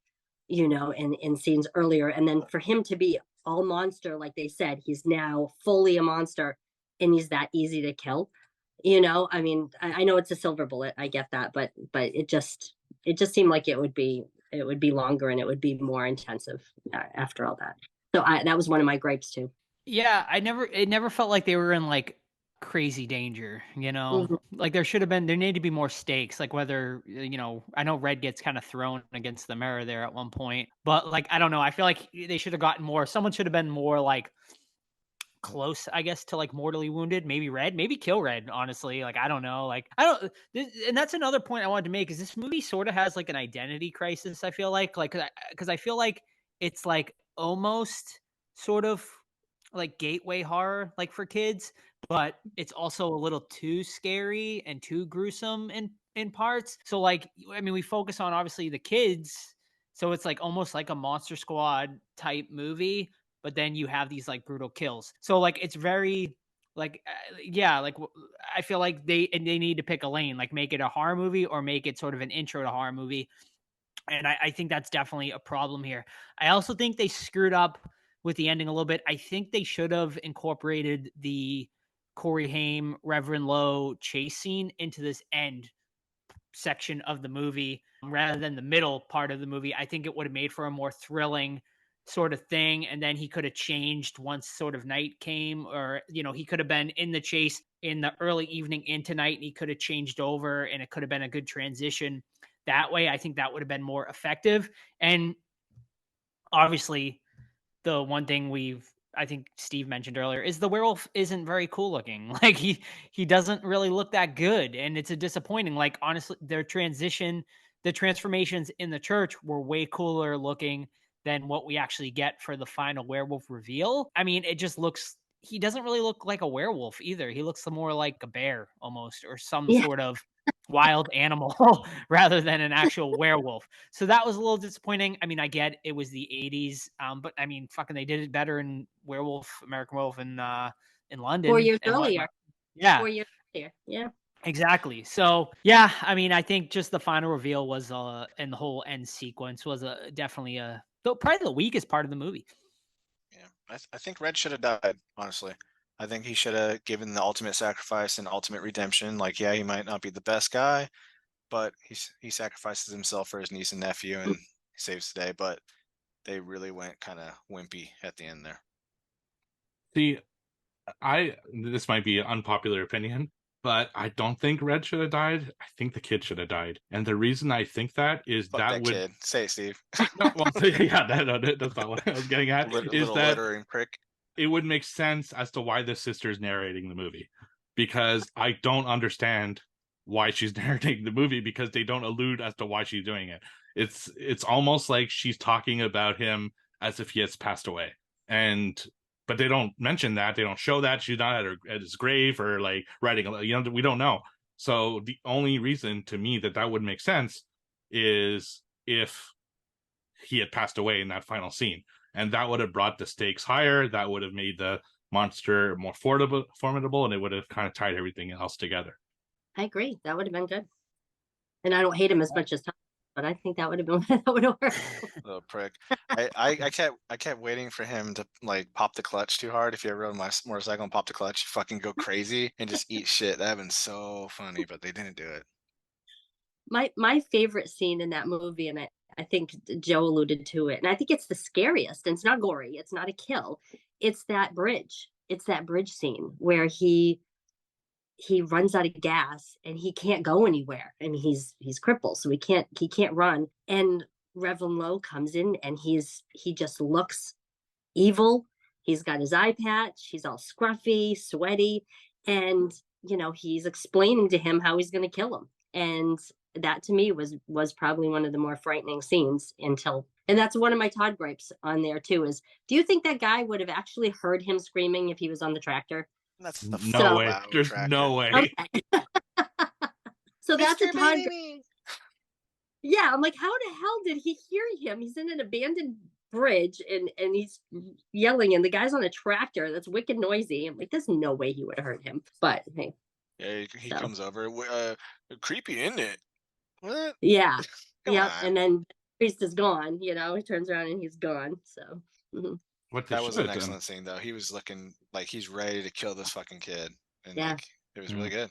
in scenes earlier, and then for him to be all monster, like they said, he's now fully a monster, and he's that easy to kill. I mean, I know it's a silver bullet. I get that, but it just seemed like it would be longer and it would be more intensive after all that. So that was one of my gripes too. Yeah, it never felt like they were in like crazy danger, Like there need to be more stakes, like whether, I know Red gets kind of thrown against the mirror there at one point, but like I don't know, I feel like they should have gotten more. Someone should have been more like close, I guess, to like mortally wounded. Maybe Red, maybe kill Red, honestly. Like I don't know, like I don't and that's another point I wanted to make is this movie sort of has like an identity crisis. I feel like because I feel like it's like almost sort of like gateway horror like for kids, but it's also a little too scary and too gruesome in parts. So like I mean we focus on obviously the kids, so it's like almost like a Monster Squad type movie, but then you have these like brutal kills. So like it's very like yeah, like I feel like they need to pick a lane, like make it a horror movie or make it sort of an intro to horror movie. And I think that's definitely a problem here. I also think they screwed up with the ending a little bit. I think they should have incorporated the Corey Haim, Reverend Lowe chase scene into this end section of the movie rather than the middle part of the movie. I think it would have made for a more thrilling sort of thing. And then he could have changed once sort of night came, or, he could have been in the chase in the early evening into night and he could have changed over and it could have been a good transition that way. I think that would have been more effective. And obviously the one thing I think Steve mentioned earlier is the werewolf isn't very cool looking. Like he doesn't really look that good. And it's a disappointing, like honestly, the transformations in the church were way cooler looking than what we actually get for the final werewolf reveal. I mean, he doesn't really look like a werewolf either. He looks more like a bear almost, or some sort of wild animal rather than an actual werewolf. So that was a little disappointing. I mean, I get it was the 80s, but I mean, fucking they did it better in American Werewolf in London. 4 years and earlier. Yeah. 4 years earlier. Yeah. Exactly. So yeah, I mean, I think just the final reveal was and the whole end sequence was definitely probably the weakest part of the movie. Yeah, I think Red should have died, honestly. I think he should have given the ultimate sacrifice and ultimate redemption. Like, yeah, he might not be the best guy, but he sacrifices himself for his niece and nephew and saves the day. But they really went kind of wimpy at the end there. See, this might be an unpopular opinion, but I don't think Red should have died. I think the kid should have died. And the reason I think that is Fuck that kid. Say it, Steve. No, well, yeah, that's not what I was getting at. Little littering prick. It would make sense as to why the sister's narrating the movie, because I don't understand why she's narrating the movie, because they don't allude as to why she's doing it. it's almost like she's talking about him as if he has passed away. But they don't mention that. They don't show that she's not at his grave or like writing. We don't know. So the only reason to me that would make sense is if he had passed away in that final scene, and that would have brought the stakes higher. That would have made the monster more formidable, and it would have kind of tied everything else together. I agree. That would have been good. And I don't hate him as much as Tom, but I think that would have been that would have worked. Little prick. I kept waiting for him to like pop the clutch too hard. If you ever rode my motorcycle and pop the clutch, fucking go crazy and just eat shit. That'd been so funny, but they didn't do it. My favorite scene in that movie, and I think Joe alluded to it, and I think it's the scariest, and it's not gory, it's not a kill. It's that bridge. It's that bridge scene where he runs out of gas and he can't go anywhere, and he's crippled, so he can't run. And Reverend Lowe comes in, and he just looks evil. He's got his eye patch, he's all scruffy, sweaty, and he's explaining to him how he's going to kill him. And that to me was probably one of the more frightening scenes and that's one of my Todd gripes on there too, is do you think that guy would have actually heard him screaming if he was on the tractor? That's the no way. There's no way. Okay. So that's a Todd. Yeah, I'm like, how the hell did he hear him? He's in an abandoned bridge and he's yelling, and the guy's on a tractor that's wicked noisy. I'm like, there's no way he would have heard him. But hey, yeah, he comes over. Creepy, isn't it? What? Yeah, yeah. On. And then the priest is gone. He turns around and he's gone. So that was an excellent scene, though. He was looking like he's ready to kill this fucking kid, and like, it was really good.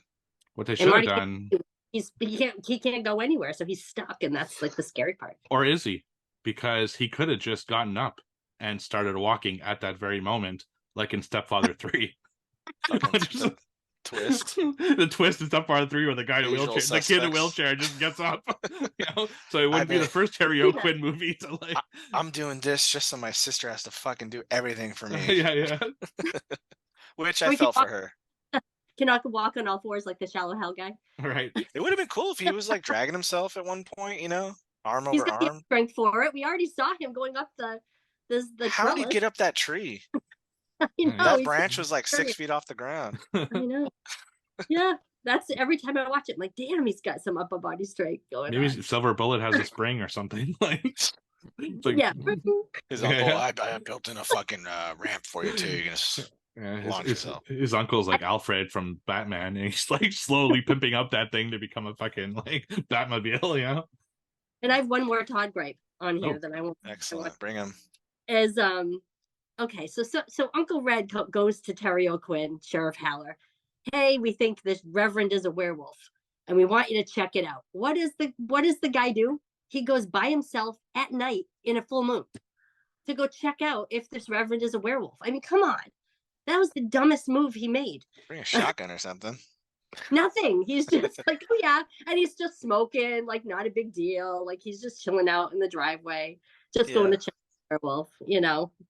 What they should have done. He can't go anywhere, so he's stuck, and that's like the scary part. Or is he? Because he could have just gotten up and started walking at that very moment, like in Stepfather 3. Twist. The twist in Stepfather 3 where the guy in a wheelchair, the kid in a wheelchair just gets up. So it wouldn't be the first Terry O'Quinn movie to like. I'm doing this just so my sister has to fucking do everything for me. Yeah. Which I felt for her. Cannot walk on all fours like the Shallow Hell guy. Right. It would have been cool if he was like dragging himself at one point, arm He's over got arm. The strength for it. We already saw him going up the How did he get up that tree? That branch was like 6 feet off the ground. I know. Yeah, that's every time I watch it. I'm like, damn, he's got some upper body strength going on. Maybe Silver Bullet has a spring or something. Like yeah. His uncle, I built in a fucking ramp for you too. You're gonna launch yourself. His uncle's like Alfred from Batman, and he's like slowly pimping up that thing to become a fucking like Batmobile, And I have one more Todd gripe on here that I won't. Excellent, bring him. Is okay, so Uncle Red goes to Terry O'Quinn, Sheriff Haller. Hey, we think this Reverend is a werewolf, and we want you to check it out. What does the guy do? He goes by himself at night in a full moon to go check out if this Reverend is a werewolf. I mean, come on. That was the dumbest move he made. Bring a shotgun or something. Nothing. He's just like, oh yeah. And he's just smoking, like not a big deal. Like he's just chilling out in the driveway, just going to check the werewolf,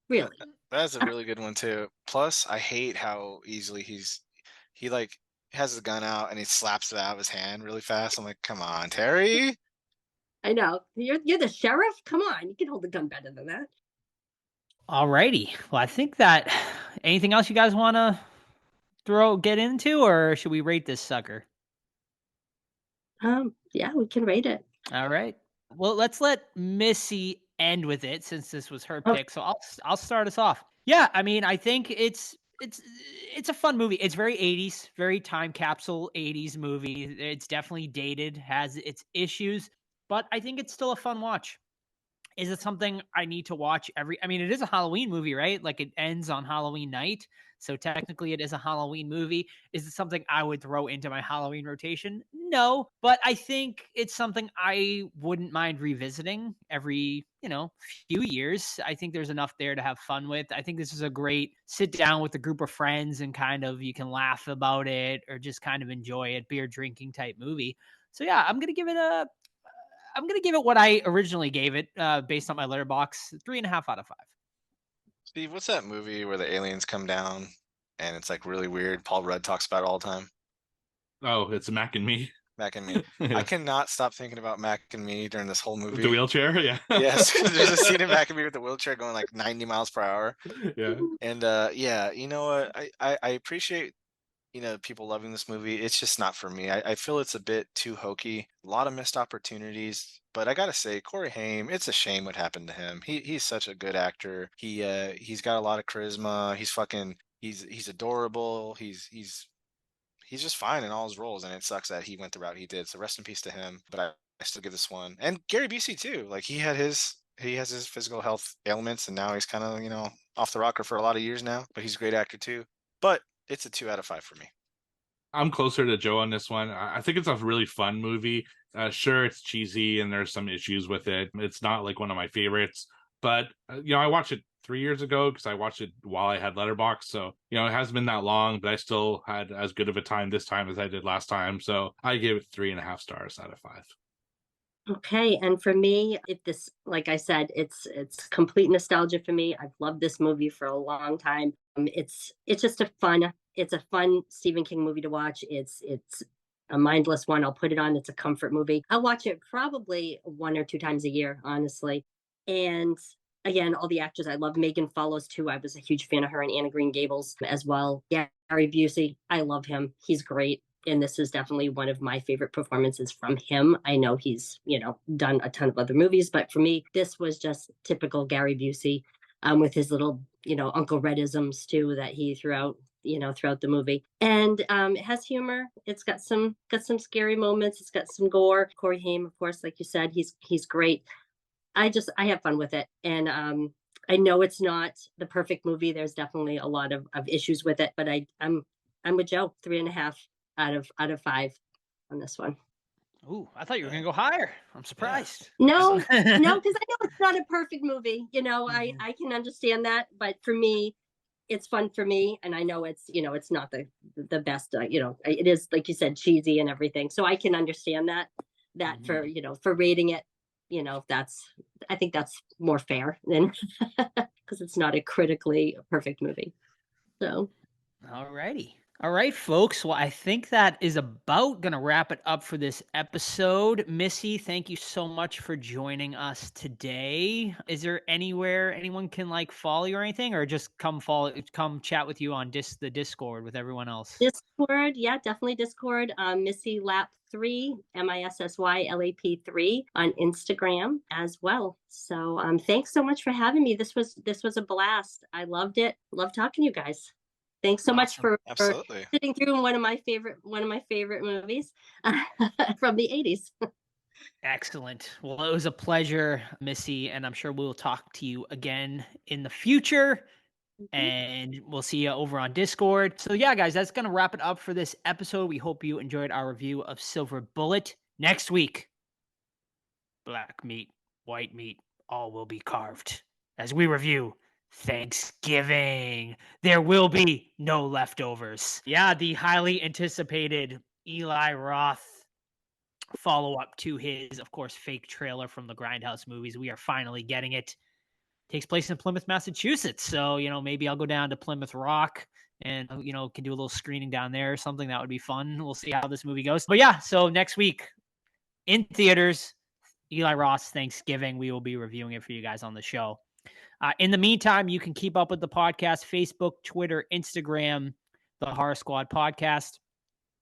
really. That's a really good one too. Plus, I hate how easily he like has his gun out and he slaps it out of his hand really fast. I'm like, come on, Terry. I know. You're the sheriff? Come on. You can hold the gun better than that. Alrighty. Well, I think that anything else you guys want to get into, or should we rate this sucker? Yeah, we can rate it. All right. Well, let's let Missy end with it since this was her pick. So I'll start us off. Yeah, I mean, I think it's a fun movie. It's very 80s, very time capsule 80s movie. It's definitely dated, has its issues, but I think it's still a fun watch. Is it something I need to watch I mean, it is a Halloween movie, right? Like it ends on Halloween night. So technically it is a Halloween movie. Is it something I would throw into my Halloween rotation? No, but I think it's something I wouldn't mind revisiting every, few years. I think there's enough there to have fun with. I think this is a great sit down with a group of friends and kind of, you can laugh about it or just kind of enjoy it, beer drinking type movie. So yeah, I'm going to give it what I originally gave it based on my letterbox, 3.5 out of 5. Steve, what's that movie where the aliens come down and it's like really weird? Paul Rudd talks about it all the time. Oh, it's Mac and Me. Mac and Me. I Yeah. cannot stop thinking about Mac and Me during this whole With movie. the wheelchair, yeah. Yes, there's a scene in Mac and Me with the wheelchair going like 90 miles per hour. Yeah. And yeah, you know what? I appreciate, people loving this movie. It's just not for me. I feel it's a bit too hokey. A lot of missed opportunities. But I gotta say, Corey Haim, it's a shame what happened to him. He's such a good actor. He's got a lot of charisma. He's adorable. He's just fine in all his roles, and it sucks that he went the route he did. So rest in peace to him. But I still give this one. And Gary Busey too. Like he has his physical health ailments, and now he's kind of off the rocker for a lot of years now. But he's a great actor too. But it's a 2 out of 5 for me. I'm closer to Joe on this one. I think it's a really fun movie. Sure, it's cheesy and there's some issues with it. It's not like one of my favorites, but I watched it 3 years ago because I watched it while I had Letterboxd. So it hasn't been that long, but I still had as good of a time this time as I did last time. So I gave it 3.5 stars out of 5. Okay, and for me, like I said, it's complete nostalgia for me. I've loved this movie for a long time. It's just it's a fun Stephen King movie to watch. It's a mindless one. I'll put it on. It's a comfort movie. I'll watch it probably 1 or 2 times a year, honestly. And again, all the actors I love. Megan Follows too. I was a huge fan of her in Anne of Green Gables as well. Gary Busey, I love him. He's great. And this is definitely one of my favorite performances from him. I know he's, done a ton of other movies, but for me, this was just typical Gary Busey, with his little, Uncle Redisms too that he threw out, throughout the movie. And it has humor. It's got some scary moments. It's got some gore. Corey Haim, of course, like you said, he's great. I have fun with it, and I know it's not the perfect movie. There's definitely a lot of issues with it, but I'm with Joe. 3.5 out of 5 on this one. Ooh, I thought you were gonna go higher. I'm surprised. No, because I know it's not a perfect movie. I can understand that, but for me, it's fun for me, and I know it's not the best. It is, like you said, cheesy and everything. So I can understand that for rating it. I think that's more fair than because it's not a critically perfect movie. So. Alrighty. All right, folks. Well, I think that is about going to wrap it up for this episode. Missy, thank you so much for joining us today. Is there anywhere anyone can follow you or anything, or just come chat with you on the Discord with everyone else? Discord, yeah, definitely Discord. Missy Lap 3, MISSYLAP 3 on Instagram as well. So thanks so much for having me. This was a blast. I loved it. Love talking to you guys. Thanks so much for sitting through one of my favorite movies from the 80s. Excellent. Well, it was a pleasure, Missy, and I'm sure we'll talk to you again in the future. And we'll see you over on Discord. So yeah, guys, that's going to wrap it up for this episode. We hope you enjoyed our review of Silver Bullet. Next week, black meat, white meat, all will be carved as we review Thanksgiving. There will be no leftovers. Yeah, the highly anticipated Eli Roth follow-up to his, of course, fake trailer from the Grindhouse movies. We are finally getting it. Takes place in Plymouth, Massachusetts. So, maybe I'll go down to Plymouth Rock and, can do a little screening down there or something. That would be fun. We'll see how this movie goes. But yeah, so next week in theaters, Eli Roth's Thanksgiving. We will be reviewing it for you guys on the show. In the meantime, you can keep up with the podcast, Facebook, Twitter, Instagram, the Horror Squad Podcast.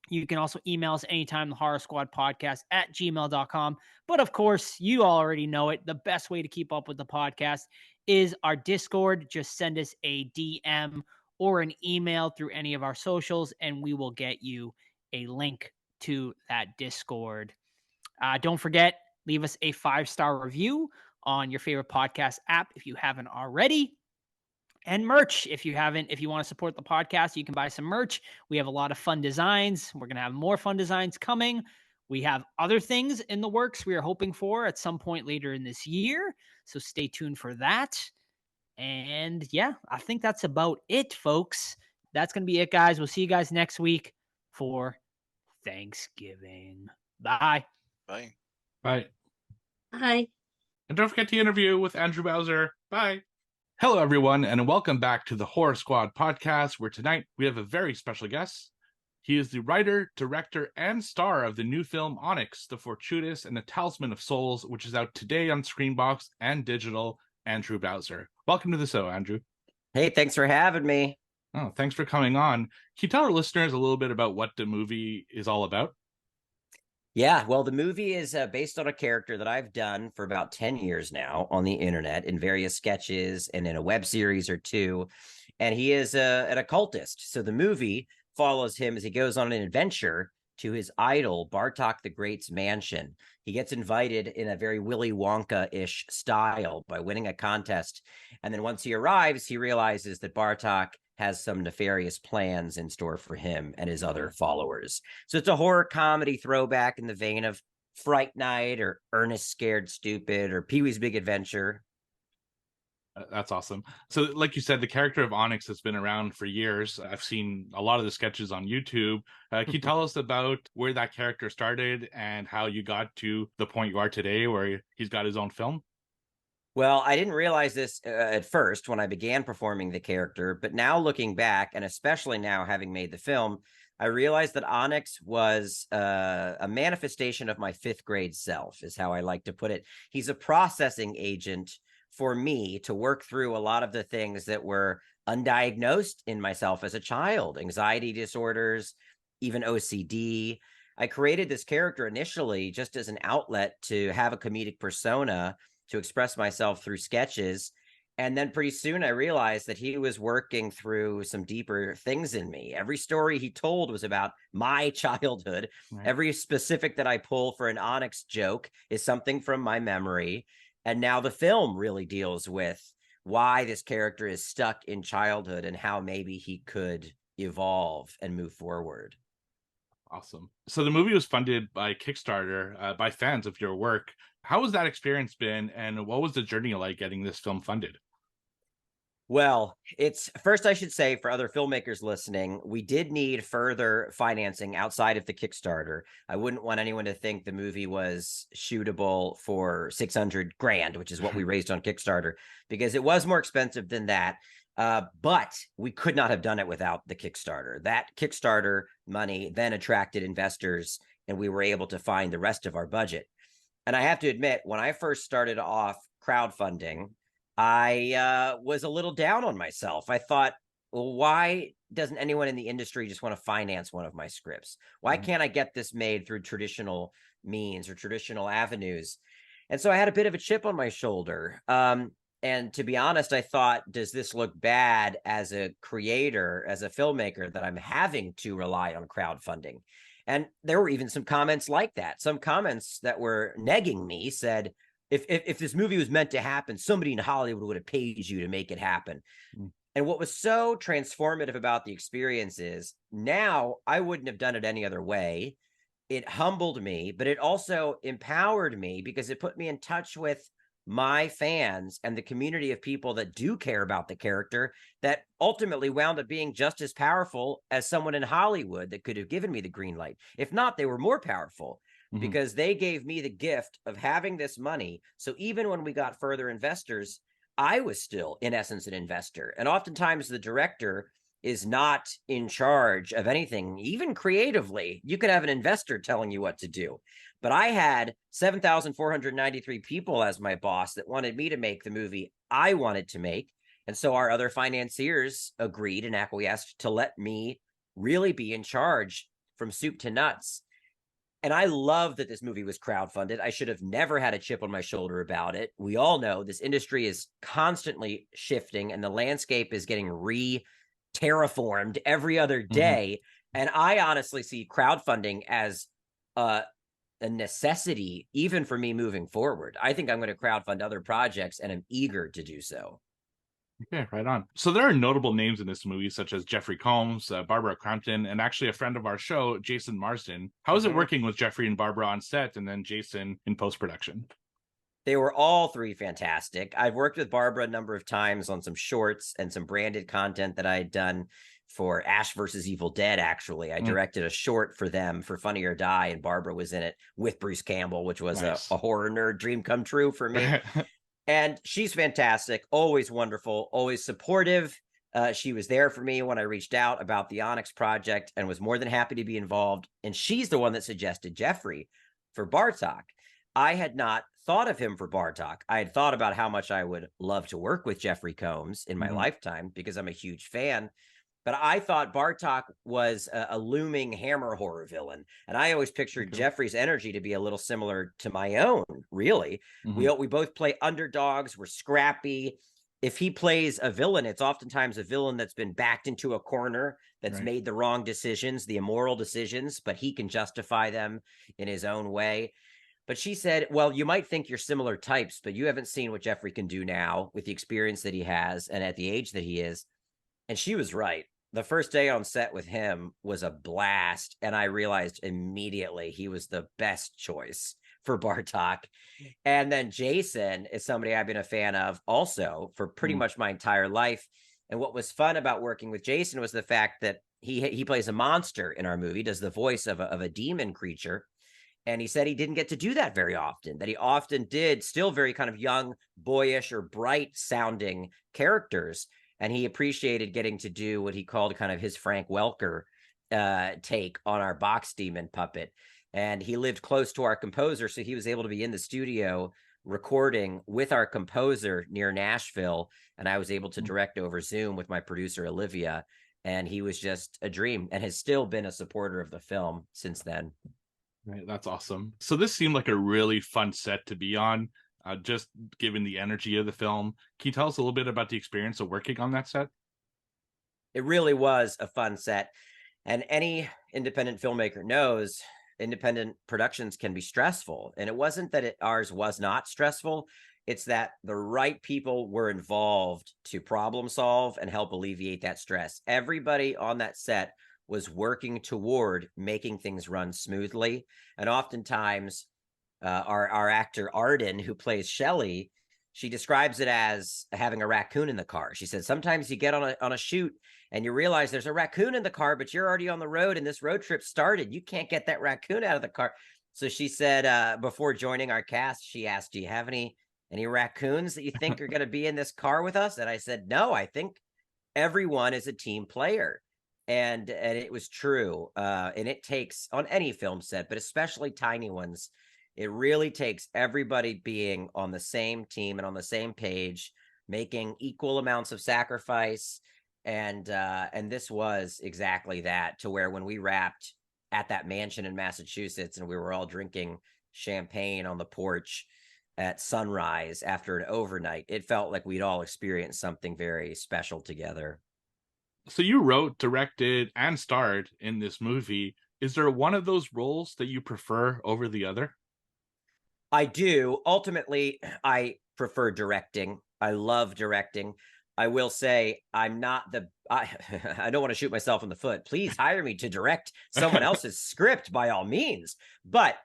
You can also email us anytime, the Horror Squad Podcast at gmail.com. But of course, you already know it. The best way to keep up with the podcast is our Discord. Just send us a DM or an email through any of our socials, and we will get you a link to that Discord. Don't forget, leave us a 5-star review on your favorite podcast app if you haven't already. And merch, if you want to support the podcast, you can buy some merch. We have a lot of fun designs. We're going to have more fun designs coming. We have other things in the works we are hoping for at some point later in this year. So stay tuned for that. And yeah, I think that's about it, folks. That's going to be it, guys. We'll see you guys next week for Thanksgiving. Bye. Bye. Bye. Bye. And don't forget to interview with Andrew Bowser. Bye. Hello, everyone, and welcome back to the Horror Squad Podcast, where tonight we have a very special guest. He is the writer, director, and star of the new film Onyx, The Fortuitous, and the Talisman of Souls, which is out today on Screenbox and digital. Andrew Bowser. Welcome to the show, Andrew. Hey, thanks for having me. Oh, thanks for coming on. Can you tell our listeners a little bit about what the movie is all about? Yeah, well, the movie is based on a character that I've done for about 10 years now on the internet in various sketches and in a web series or two. And he is an occultist. So the movie follows him as he goes on an adventure to his idol, Bartok the Great's mansion. He gets invited in a very Willy Wonka-ish style by winning a contest. And then once he arrives, he realizes that Bartok has some nefarious plans in store for him and his other followers. So it's a horror comedy throwback in the vein of Fright Night or Ernest Scared Stupid or Pee-wee's Big Adventure. That's awesome. So like you said, the character of Onyx has been around for years. I've seen a lot of the sketches on YouTube. Can you tell us about where that character started and how you got to the point you are today where he's got his own film? Well, I didn't realize this at first when I began performing the character, but now looking back, and especially now having made the film, I realized that Onyx was a manifestation of my fifth grade self, is how I like to put it. He's a processing agent for me to work through a lot of the things that were undiagnosed in myself as a child, anxiety disorders, even OCD. I created this character initially just as an outlet to have a comedic persona to express myself through sketches. And then pretty soon I realized that he was working through some deeper things in me. Every story he told was about my childhood. Right. Every specific that I pull for an Onyx joke is something from my memory. And now the film really deals with why this character is stuck in childhood and how maybe he could evolve and move forward. Awesome. So the movie was funded by Kickstarter by fans of your work. How has that experience been, and what was the journey like getting this film funded? Well, it's first, I should say for other filmmakers listening, we did need further financing outside of the Kickstarter. I wouldn't want anyone to think the movie was shootable for 600 grand, which is what we raised on Kickstarter, because it was more expensive than that. But we could not have done it without the Kickstarter. That Kickstarter money then attracted investors, and we were able to find the rest of our budget. And I have to admit, when I first started off crowdfunding, I was a little down on myself. I thought, well, why doesn't anyone in the industry just want to finance one of my scripts? Why can't I get this made through traditional means or traditional avenues? And so I had a bit of a chip on my shoulder. And to be honest, I thought, does this look bad as a creator, as a filmmaker, that I'm having to rely on crowdfunding? And there were even some comments like that. Some comments that were negging me said, if this movie was meant to happen, somebody in Hollywood would have paid you to make it happen. And what was so transformative about the experience is now I wouldn't have done it any other way. It humbled me, but it also empowered me because it put me in touch with my fans and the community of people that do care about the character that ultimately wound up being just as powerful as someone in Hollywood that could have given me the green light. If not, they were more powerful. Because they gave me the gift of having this money. So even when we got further investors, I was still, in essence, an investor. And oftentimes the director is not in charge of anything, even creatively. You could have an investor telling you what to do. But I had 7,493 people as my boss that wanted me to make the movie I wanted to make. And so our other financiers agreed and acquiesced to let me really be in charge from soup to nuts. And I love that this movie was crowdfunded. I should have never had a chip on my shoulder about it. We all know this industry is constantly shifting and the landscape is getting terraformed every other day. And I honestly see crowdfunding as a necessity, even for me moving forward. I think I'm going to crowdfund other projects and I'm eager to do so. Okay, right on. So there are notable names in this movie, such as Jeffrey Combs, Barbara Crampton, and actually a friend of our show, Jason Marsden. How is it working with Jeffrey and Barbara on set and then Jason in post-production? They were all three fantastic. I've worked with Barbara a number of times on some shorts and some branded content that I had done for Ash versus Evil Dead, actually. I directed a short for them for Funny or Die, and Barbara was in it with Bruce Campbell, which was a horror nerd dream come true for me. And she's fantastic, always wonderful, always supportive, She was there for me when I reached out about the Onyx project and was more than happy to be involved. And she's the one that suggested Jeffrey for Bartok. I had not thought of him for Bartok. I had thought about how much I would love to work with Jeffrey Combs in my lifetime because I'm a huge fan. But I thought Bartok was a looming Hammer horror villain. And I always pictured Jeffrey's energy to be a little similar to my own, really. We both play underdogs. We're scrappy. If he plays a villain, it's oftentimes a villain that's been backed into a corner, that's made the wrong decisions, the immoral decisions, but he can justify them in his own way. But she said, well, you might think you're similar types, but you haven't seen what Jeffrey can do now with the experience that he has and at the age that he is. And she was right. The first day on set with him was a blast. And I realized immediately he was the best choice for Bartok. And then Jason is somebody I've been a fan of also for pretty much my entire life. And what was fun about working with Jason was the fact that he plays a monster in our movie, does the voice of a demon creature. And he said he didn't get to do that very often, that he often did still very kind of young, boyish or bright sounding characters. And he appreciated getting to do what he called kind of his Frank Welker take on our box demon puppet. And he lived close to our composer, so he was able to be in the studio recording with our composer near Nashville. And I was able to direct over Zoom with my producer, Olivia. And he was just a dream and has still been a supporter of the film since then. Right, that's awesome. So this seemed like a really fun set to be on, just given the energy of the film. Can you tell us a little bit about the experience of working on that set? It really was a fun set. And any independent filmmaker knows independent productions can be stressful. And it wasn't that ours was not stressful. It's that the right people were involved to problem solve and help alleviate that stress. Everybody on that set was working toward making things run smoothly. And oftentimes, our actor Arden, who plays Shelley, she describes it as having a raccoon in the car. She said, sometimes you get on a shoot and you realize there's a raccoon in the car, but you're already on the road and this road trip started. You can't get that raccoon out of the car. So she said, before joining our cast, she asked, do you have any raccoons that you think are going to be in this car with us? And I said, no, I think everyone is a team player. And it was true. And it takes, on any film set, but especially tiny ones, it really takes everybody being on the same team and on the same page, making equal amounts of sacrifice. And this was exactly that, to where when we wrapped at that mansion in Massachusetts and we were all drinking champagne on the porch at sunrise after an overnight, it felt like we'd all experienced something very special together. So you wrote, directed, and starred in this movie. Is there one of those roles that you prefer over the other? I do. Ultimately, I prefer directing. I love directing. I will say I'm not I don't want to shoot myself in the foot. Please hire me to direct someone else's script by all means. But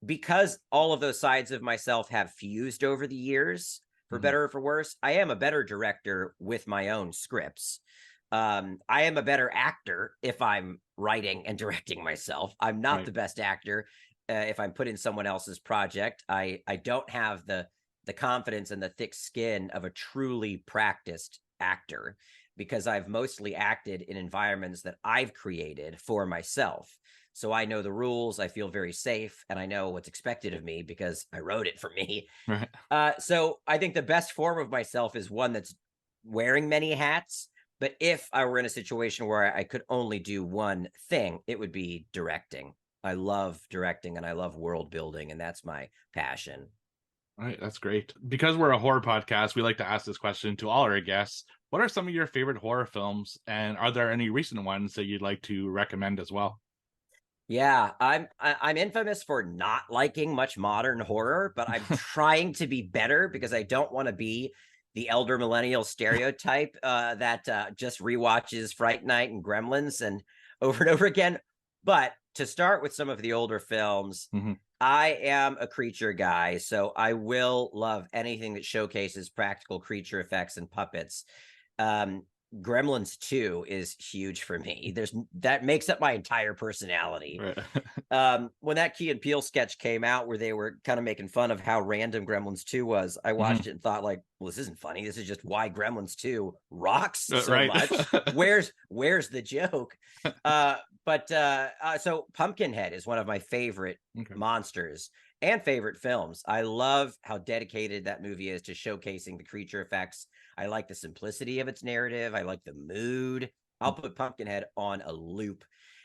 because all of those sides of myself have fused over the years, for better or for worse, I am a better director with my own scripts. I am a better actor if I'm writing and directing myself. I'm not the best actor if I'm put in someone else's project. I don't have the confidence and the thick skin of a truly practiced actor, because I've mostly acted in environments that I've created for myself. So I know the rules, I feel very safe, and I know what's expected of me because I wrote it for me. Right. So I think the best form of myself is one that's wearing many hats. But if I were in a situation where I could only do one thing, it would be directing. I love directing and I love world building, and that's my passion. All right, that's great. Because we're a horror podcast, we like to ask this question to all our guests. What are some of your favorite horror films, and are there any recent ones that you'd like to recommend as well? Yeah, I'm infamous for not liking much modern horror, but I'm trying to be better because I don't want to be the elder millennial stereotype that just rewatches Fright Night and Gremlins and over again. But to start with some of the older films, I am a creature guy, so I will love anything that showcases practical creature effects and puppets. Gremlins 2 is huge for me. That makes up my entire personality. Right. When that Key and Peele sketch came out where they were kind of making fun of how random Gremlins 2 was, I watched it and thought like, well, this isn't funny. This is just why Gremlins 2 rocks so Right. much. Where's the joke? So Pumpkinhead is one of my favorite monsters and favorite films. I love how dedicated that movie is to showcasing the creature effects. I like the simplicity of its narrative. I like the mood. I'll put Pumpkinhead on a loop.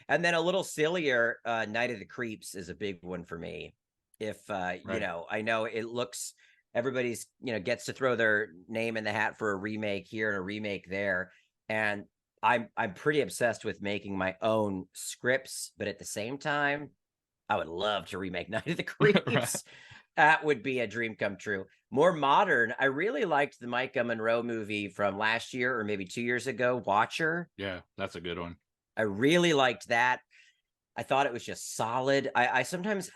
And then a little sillier, Night of the Creeps is a big one for me. If you know, I know it looks, everybody's, you know, gets to throw their name in the hat for a remake here and a remake there. And I'm pretty obsessed with making my own scripts, but at the same time, I would love to remake Night of the Creeps. That would be a dream come true. More modern, I really liked the Micah Monroe movie from last year or maybe 2 years ago, Watcher. Yeah, that's a good one. I really liked that. I thought it was just solid. I sometimes,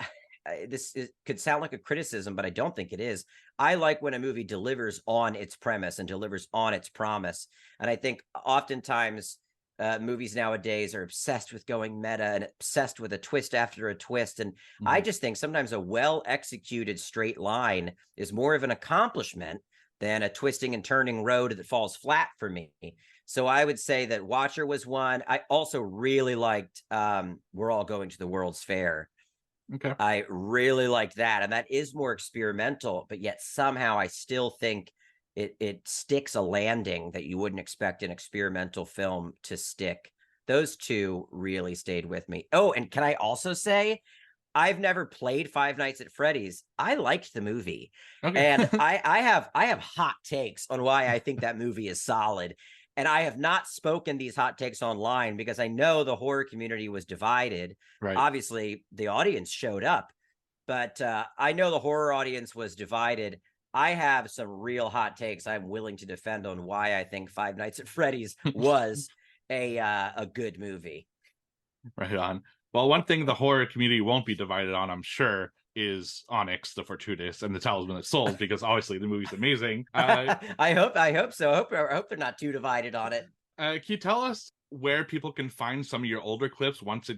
could sound like a criticism, but I don't think it is. I like when a movie delivers on its premise and delivers on its promise. And I think oftentimes movies nowadays are obsessed with going meta and obsessed with a twist after a twist. And I just think sometimes a well-executed straight line is more of an accomplishment than a twisting and turning road that falls flat for me. So I would say that Watcher was one. I also really liked We're All Going to the World's Fair. Okay. I really liked that. And that is more experimental, but yet somehow I still think it sticks a landing that you wouldn't expect an experimental film to stick. Those two really stayed with me. Oh, and can I also say, I've never played Five Nights at Freddy's. I liked the movie. Okay. And I have hot takes on why I think that movie is solid. And I have not spoken these hot takes online because I know the horror community was divided. Right. Obviously, the audience showed up, but I know the horror audience was divided. I have some real hot takes I'm willing to defend on why I think Five Nights at Freddy's was a good movie. Right on. Well, one thing the horror community won't be divided on, I'm sure, is Onyx The Fortuitous and the Talisman of Souls, because obviously the movie's amazing. I hope so. I hope they're not too divided on it. Can you tell us where people can find some of your older clips once they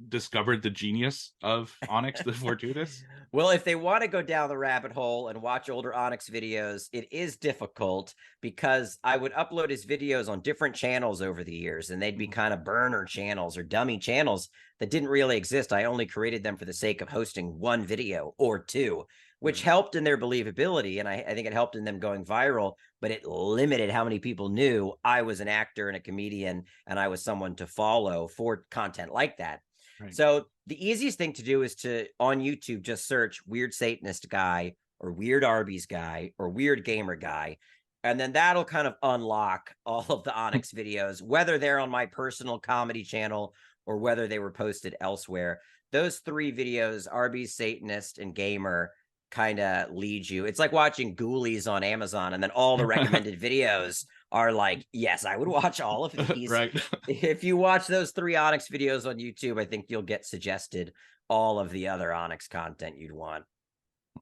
discovered the genius of Onyx The Fortuitous? Well, if they want to go down the rabbit hole and watch older Onyx videos, it is difficult because I would upload his videos on different channels over the years, and they'd be kind of burner channels or dummy channels that didn't really exist. I only created them for the sake of hosting one video or two, which helped in their believability. And I think it helped in them going viral, but it limited how many people knew I was an actor and a comedian and I was someone to follow for content like that. Right. So the easiest thing to do is to, on YouTube, just search Weird Satanist Guy or Weird Arby's Guy or Weird Gamer Guy. And then that'll kind of unlock all of the Onyx videos, whether they're on my personal comedy channel or whether they were posted elsewhere. Those three videos, Arby's, Satanist, and Gamer, kind of lead you. It's like watching Ghoulies on Amazon, and then all the recommended videos are like, yes, I would watch all of these. Right. If you watch those three Onyx videos on YouTube, I think you'll get suggested all of the other Onyx content you'd want.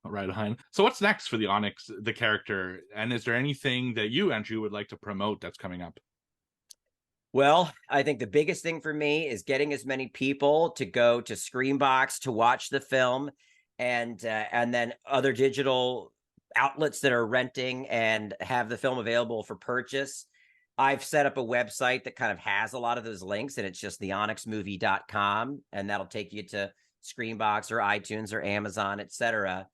Right on. So what's next for the Onyx, the character? And is there anything that you, Andrew, would like to promote that's coming up? Well, I think the biggest thing for me is getting as many people to go to Screambox to watch the film, and then other digital outlets that are renting and have the film available for purchase. I've set up a website that kind of has a lot of those links, and it's just theonyxmovie.com, and that'll take you to Screambox or iTunes or Amazon, etc.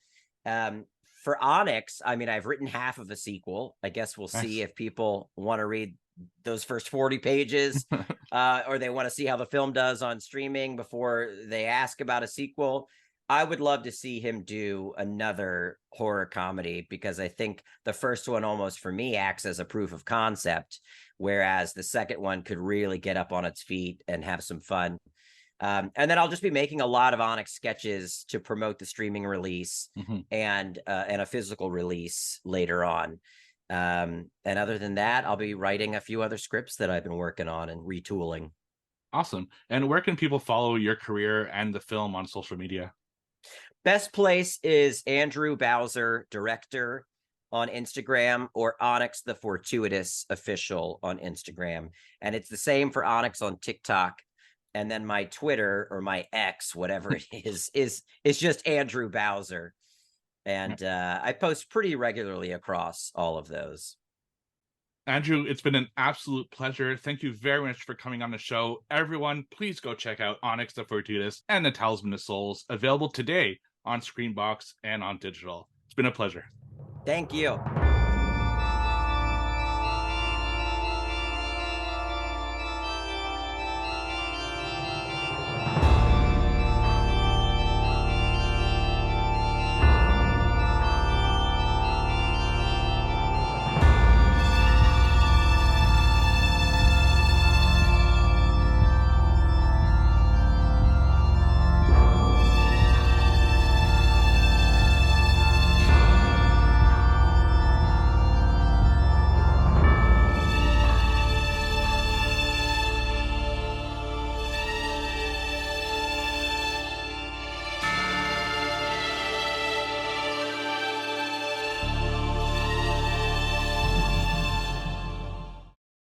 For Onyx, I mean, I've written half of a sequel. I guess we'll see if people want to read those first 40 pages or they want to see how the film does on streaming before they ask about a sequel. I would love to see him do another horror comedy, because I think the first one almost for me acts as a proof of concept, whereas the second one could really get up on its feet and have some fun. And then I'll just be making a lot of Onyx sketches to promote the streaming release and a physical release later on. And other than that, I'll be writing a few other scripts that I've been working on and retooling. Awesome. And where can people follow your career and the film on social media? Best place is Andrew Bowser Director on Instagram, or Onyx The Fortuitous official on Instagram. And it's the same for Onyx on TikTok. And then my Twitter, or my X, whatever it is just Andrew Bowser. And I post pretty regularly across all of those. Andrew, it's been an absolute pleasure. Thank you very much for coming on the show. Everyone, please go check out Onyx The Fortuitous and the Talisman of Souls, available today on Screenbox and on digital. It's been a pleasure. Thank you.